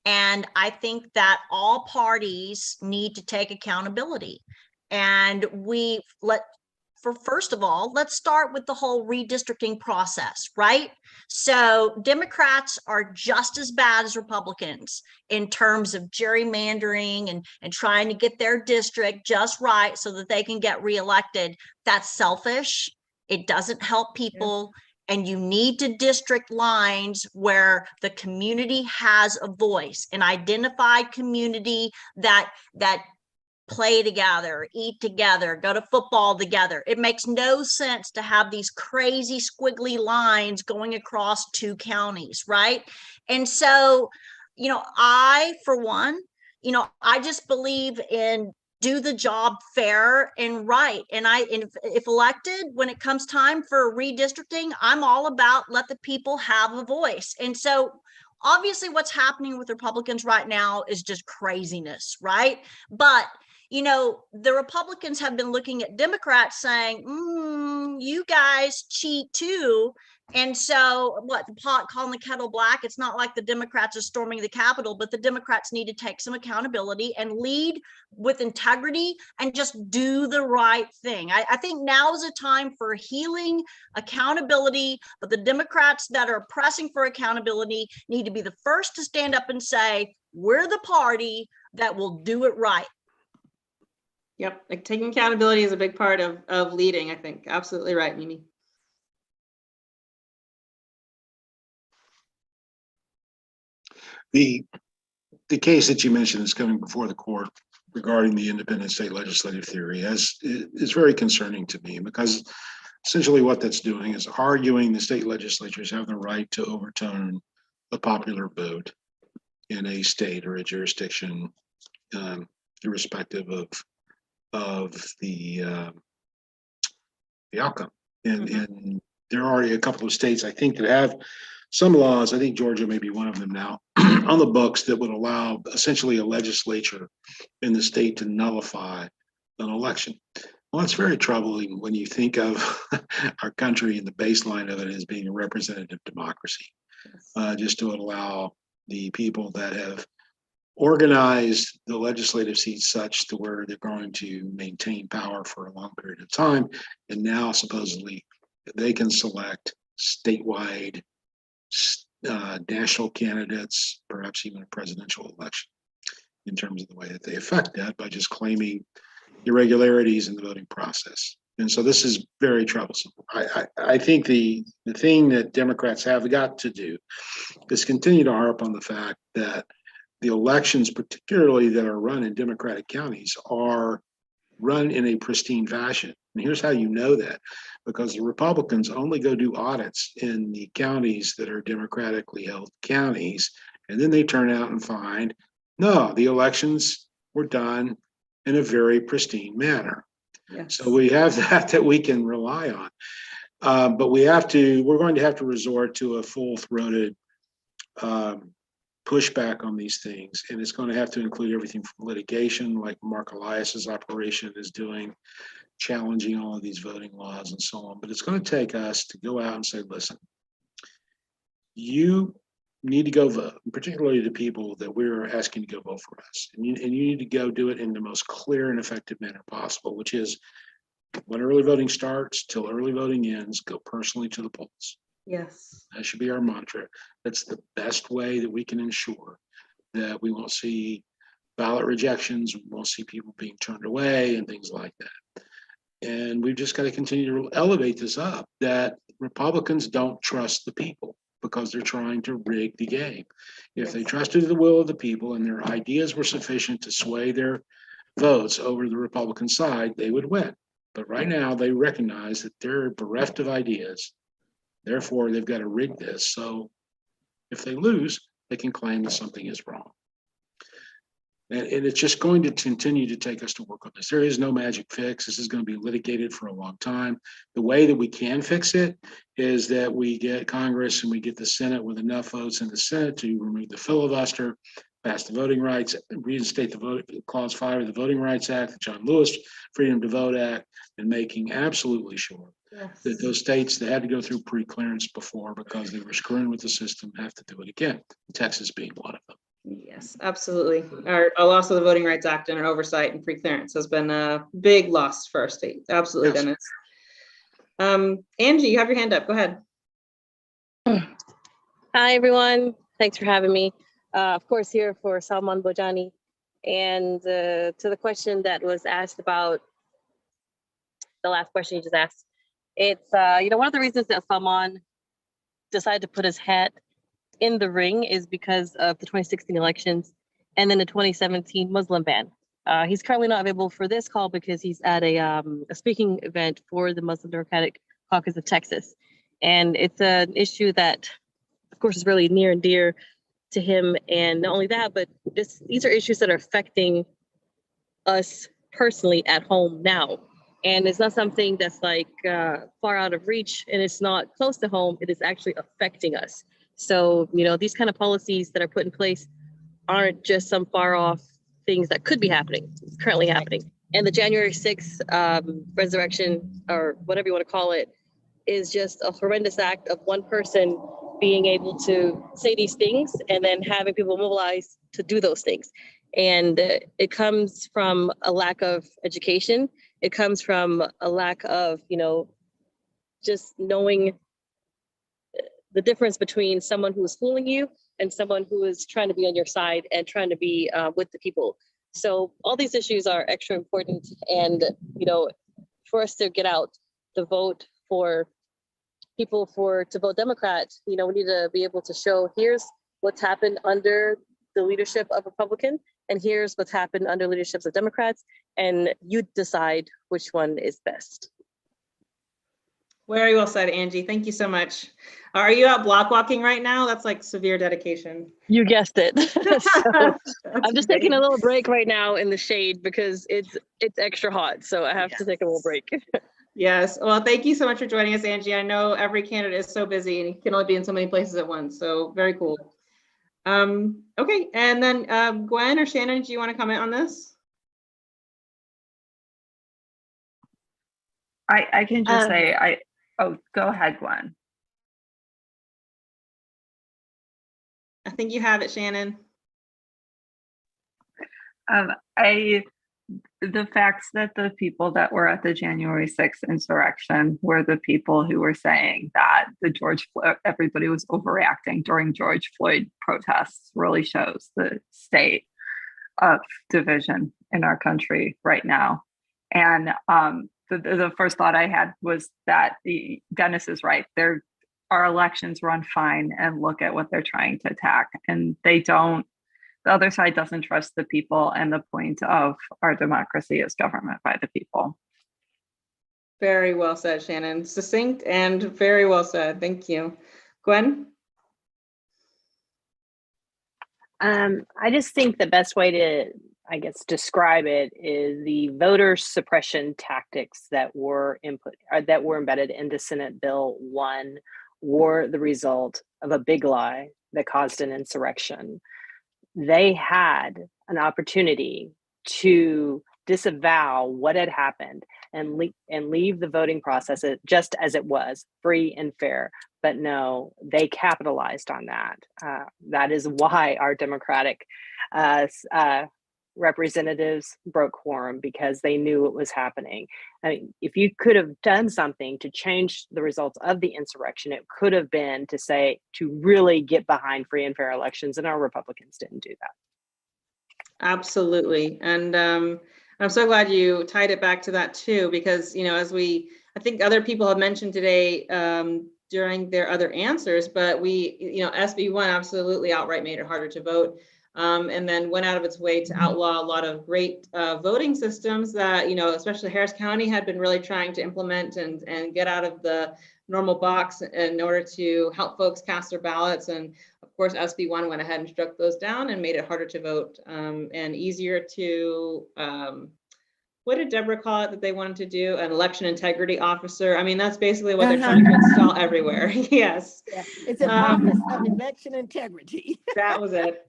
and I think that all parties need to take accountability. And first of all, let's start with the whole redistricting process, right? So Democrats are just as bad as Republicans in terms of gerrymandering and trying to get their district just right so that they can get reelected. That's selfish. It doesn't help people. Yeah. And you need to district lines where the community has a voice, an identified community that play together, eat together, go to football together. It makes no sense to have these crazy squiggly lines going across 2 counties, right? And so, I, for one, I just believe in do the job fair and right. And if elected, when it comes time for redistricting, I'm all about let the people have a voice. And so obviously what's happening with Republicans right now is just craziness, right? But the Republicans have been looking at Democrats saying, you guys cheat too. And so the pot calling the kettle black, it's not like the Democrats are storming the Capitol, but the Democrats need to take some accountability and lead with integrity and just do the right thing. I think now is a time for healing, accountability, but the Democrats that are pressing for accountability need to be the first to stand up and say, we're the party that will do it right. Yep, like taking accountability is a big part of leading, I think. Absolutely right, Mimi. The case that you mentioned is coming before the court regarding the independent state legislative theory is very concerning to me, because essentially what that's doing is arguing the state legislatures have the right to overturn a popular vote in a state or a jurisdiction, irrespective of the outcome. And there are already a couple of states, I think, that have some laws, I think Georgia may be one of them now, on the books that would allow essentially a legislature in the state to nullify an election. Well, it's very troubling when you think of our country and the baseline of it as being a representative democracy, just to allow the people that have organized the legislative seats such to where they're going to maintain power for a long period of time. And now supposedly they can select statewide, national candidates, perhaps even a presidential election, in terms of the way that they affect that by just claiming irregularities in the voting process. And so this is very troublesome. I think the thing that Democrats have got to do is continue to harp on the fact that the elections, particularly that are run in Democratic counties, are run in a pristine fashion. And here's how you know that, because the Republicans only go do audits in the counties that are democratically held counties, and then they turn out and find, no, the elections were done in a very pristine manner. Yes. So we have that we can rely on. But we're going to have to resort to a full-throated pushback on these things. And it's going to have to include everything from litigation, like Mark Elias's operation is doing, challenging all of these voting laws and so on. But it's going to take us to go out and say, listen, you need to go vote, particularly the people that we're asking to go vote for us. And you need to go do it in the most clear and effective manner possible, which is when early voting starts till early voting ends, go personally to the polls. Yes. That should be our mantra. That's the best way that we can ensure that we won't see ballot rejections, we won't see people being turned away and things like that. And we've just got to continue to elevate this up, that Republicans don't trust the people because they're trying to rig the game. If they trusted the will of the people and their ideas were sufficient to sway their votes over the Republican side, they would win. But right now they recognize that they're bereft of ideas. Therefore, they've got to rig this. So if they lose, they can claim that something is wrong. And it's just going to continue to take us to work on this. There is no magic fix. This is going to be litigated for a long time. The way that we can fix it is that we get Congress and we get the Senate with enough votes in the Senate to remove the filibuster, pass the Voting Rights, reinstate Clause 5 of the Voting Rights Act, the John Lewis Freedom to Vote Act, and making absolutely sure that those states that had to go through pre-clearance before because they were screwing with the system have to do it again, Texas being one of them. Yes, absolutely. Our loss of the Voting Rights Act and our oversight and pre-clearance has been a big loss for our state. Absolutely, yes. Dennis. Angie, you have your hand up. Go ahead. Hi, everyone. Thanks for having me. Of course, here for Salman Bojani. And to the question that was asked about the last question you just asked, it's, one of the reasons that Salman decided to put his hat in the ring is because of the 2016 elections and then the 2017 Muslim ban. He's currently not available for this call because he's at a speaking event for the Muslim Democratic Caucus of Texas. And it's an issue that, of course, is really near and dear to him. And not only that, but these are issues that are affecting us personally at home now. And it's not something that's like far out of reach, and it's not close to home. It is actually affecting us. So, you know, these kind of policies that are put in place aren't just some far off things that could be happening. It's currently happening. And the January 6th resurrection, or whatever you want to call it, is just a horrendous act of one person being able to say these things and then having people mobilize to do those things. And it comes from a lack of education. It comes from a lack of, you know, just knowing the difference between someone who is fooling you and someone who is trying to be on your side and trying to be with the people. So all these issues are extra important. And, you know, for us to get out the vote for people to vote Democrat, you know, we need to be able to show here's what's happened under the leadership of Republican, and here's what's happened under leaderships of Democrats, and you decide which one is best. Very well said, Angie. Thank you so much. Are you out block walking right now? That's like severe dedication. You guessed it. So, I'm just taking a little break right now in the shade because it's extra hot. So I have to take a little break. Yes. Well, thank you so much for joining us, Angie. I know every candidate is so busy and you can only be in so many places at once. So very cool. Okay. And then Gwen or Shannon, do you want to comment on this? I can just say, oh, go ahead, Gwen. I think you have it, Shannon. The facts that the people that were at the January 6th insurrection were the people who were saying that everybody was overreacting during George Floyd protests really shows the state of division in our country right now. And the first thought I had was that Dennis is right. Our elections run fine, and look at what they're trying to attack. And the other side doesn't trust the people, and the point of our democracy is government by the people. Very well said, Shannon. Succinct and very well said. Thank you. Gwen? I just think the best way to, I guess, describe it is the voter suppression tactics that were embedded into Senate Bill 1 were the result of a big lie that caused an insurrection. They had an opportunity to disavow what had happened and leave the voting process just as it was, free and fair. But no, they capitalized on that. That is why our Democratic representatives broke quorum, because they knew what was happening. I mean, if you could have done something to change the results of the insurrection, it could have been to really get behind free and fair elections, and our Republicans didn't do that. Absolutely. And I'm so glad you tied it back to that too, because, you know, I think other people have mentioned today during their other answers, but SB 1 absolutely outright made it harder to vote. And then went out of its way to outlaw a lot of great voting systems that, you know, especially Harris County had been really trying to implement and get out of the normal box in order to help folks cast their ballots. And of course, SB 1 went ahead and struck those down and made it harder to vote and easier to, what did Deborah call it that they wanted to do? An election integrity officer. I mean, that's basically what they're trying to install everywhere. Yes. Yeah. It's an office of election integrity. That was it.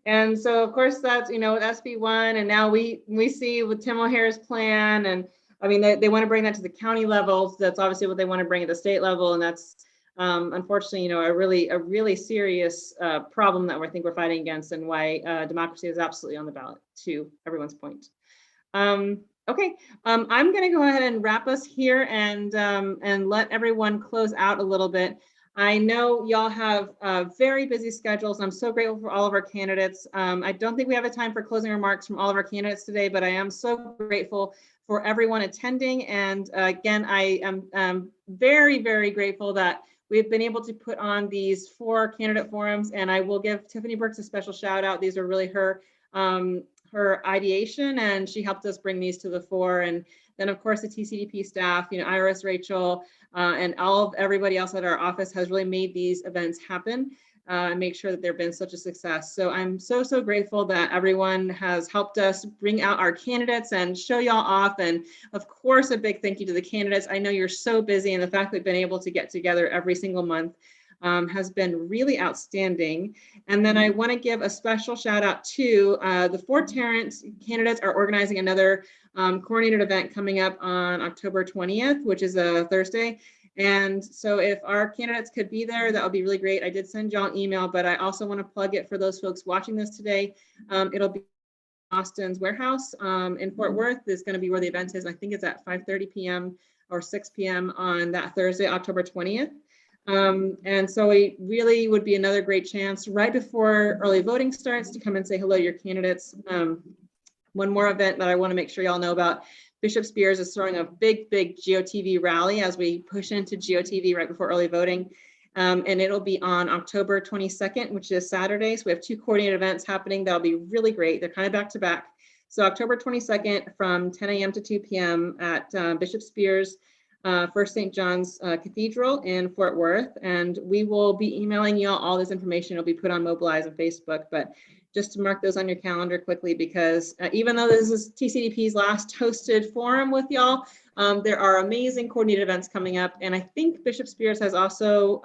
And so, of course, that's, you know, with SB 1, and now we see with Tim O'Hare's plan, and I mean, they want to bring that to the county level. So that's obviously what they want to bring at the state level, and that's unfortunately, you know, a really serious problem that I think we're fighting against, and why democracy is absolutely on the ballot. To everyone's point. Okay, I'm going to go ahead and wrap us here and let everyone close out a little bit. I know y'all have very busy schedules. I'm so grateful for all of our candidates. I don't think we have a time for closing remarks from all of our candidates today, but I am so grateful for everyone attending. And again, I am very, very grateful that we've been able to put on these 4 candidate forums, and I will give Tiffany Brooks a special shout out. These are really her her ideation, and she helped us bring these to the fore. And then of course the TCDP staff, Iris, Rachel, and everybody else at our office has really made these events happen and make sure that they've been such a success. So I'm so grateful that everyone has helped us bring out our candidates and show y'all off. And of course, a big thank you to the candidates. I know you're so busy, and the fact that we've been able to get together every single month has been really outstanding. And then I want to give a special shout out to the Fort Tarrant candidates are organizing another coordinated event coming up on October 20th, which is a Thursday. And so if our candidates could be there, that would be really great. I did send y'all an email, but I also want to plug it for those folks watching this today. It'll be Austin's Warehouse in Fort Worth is going to be where the event is. I think it's at 5:30 p.m. or 6 p.m. on that Thursday, October 20th. And so it really would be another great chance right before early voting starts to come and say hello to your candidates. One more event that I want to make sure y'all know about. Bishop Spears is throwing a big GOTV rally as we push into GOTV right before early voting. And it'll be on October 22nd, which is Saturday. So we have 2 coordinated events happening. That'll be really great. They're kind of back to back. So October 22nd from 10 a.m. to 2 p.m. at Bishop Spears, First St. John's Cathedral in Fort Worth. And we will be emailing you all this information. It'll be put on Mobilize and Facebook, but just to mark those on your calendar quickly, because even though this is TCDP's last hosted forum with y'all, there are amazing coordinated events coming up. And I think Bishop Spears has also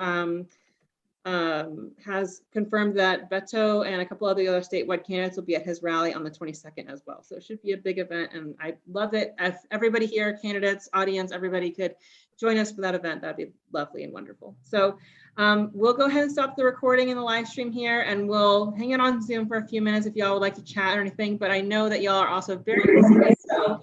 has confirmed that Beto and a couple of the other statewide candidates will be at his rally on the 22nd as well. So it should be a big event, and I love it. If everybody here, candidates, audience, everybody could join us for that event, that'd be lovely and wonderful. So we'll go ahead and stop the recording in the live stream here, and we'll hang out on Zoom for a few minutes if y'all would like to chat or anything, but I know that y'all are also very busy. So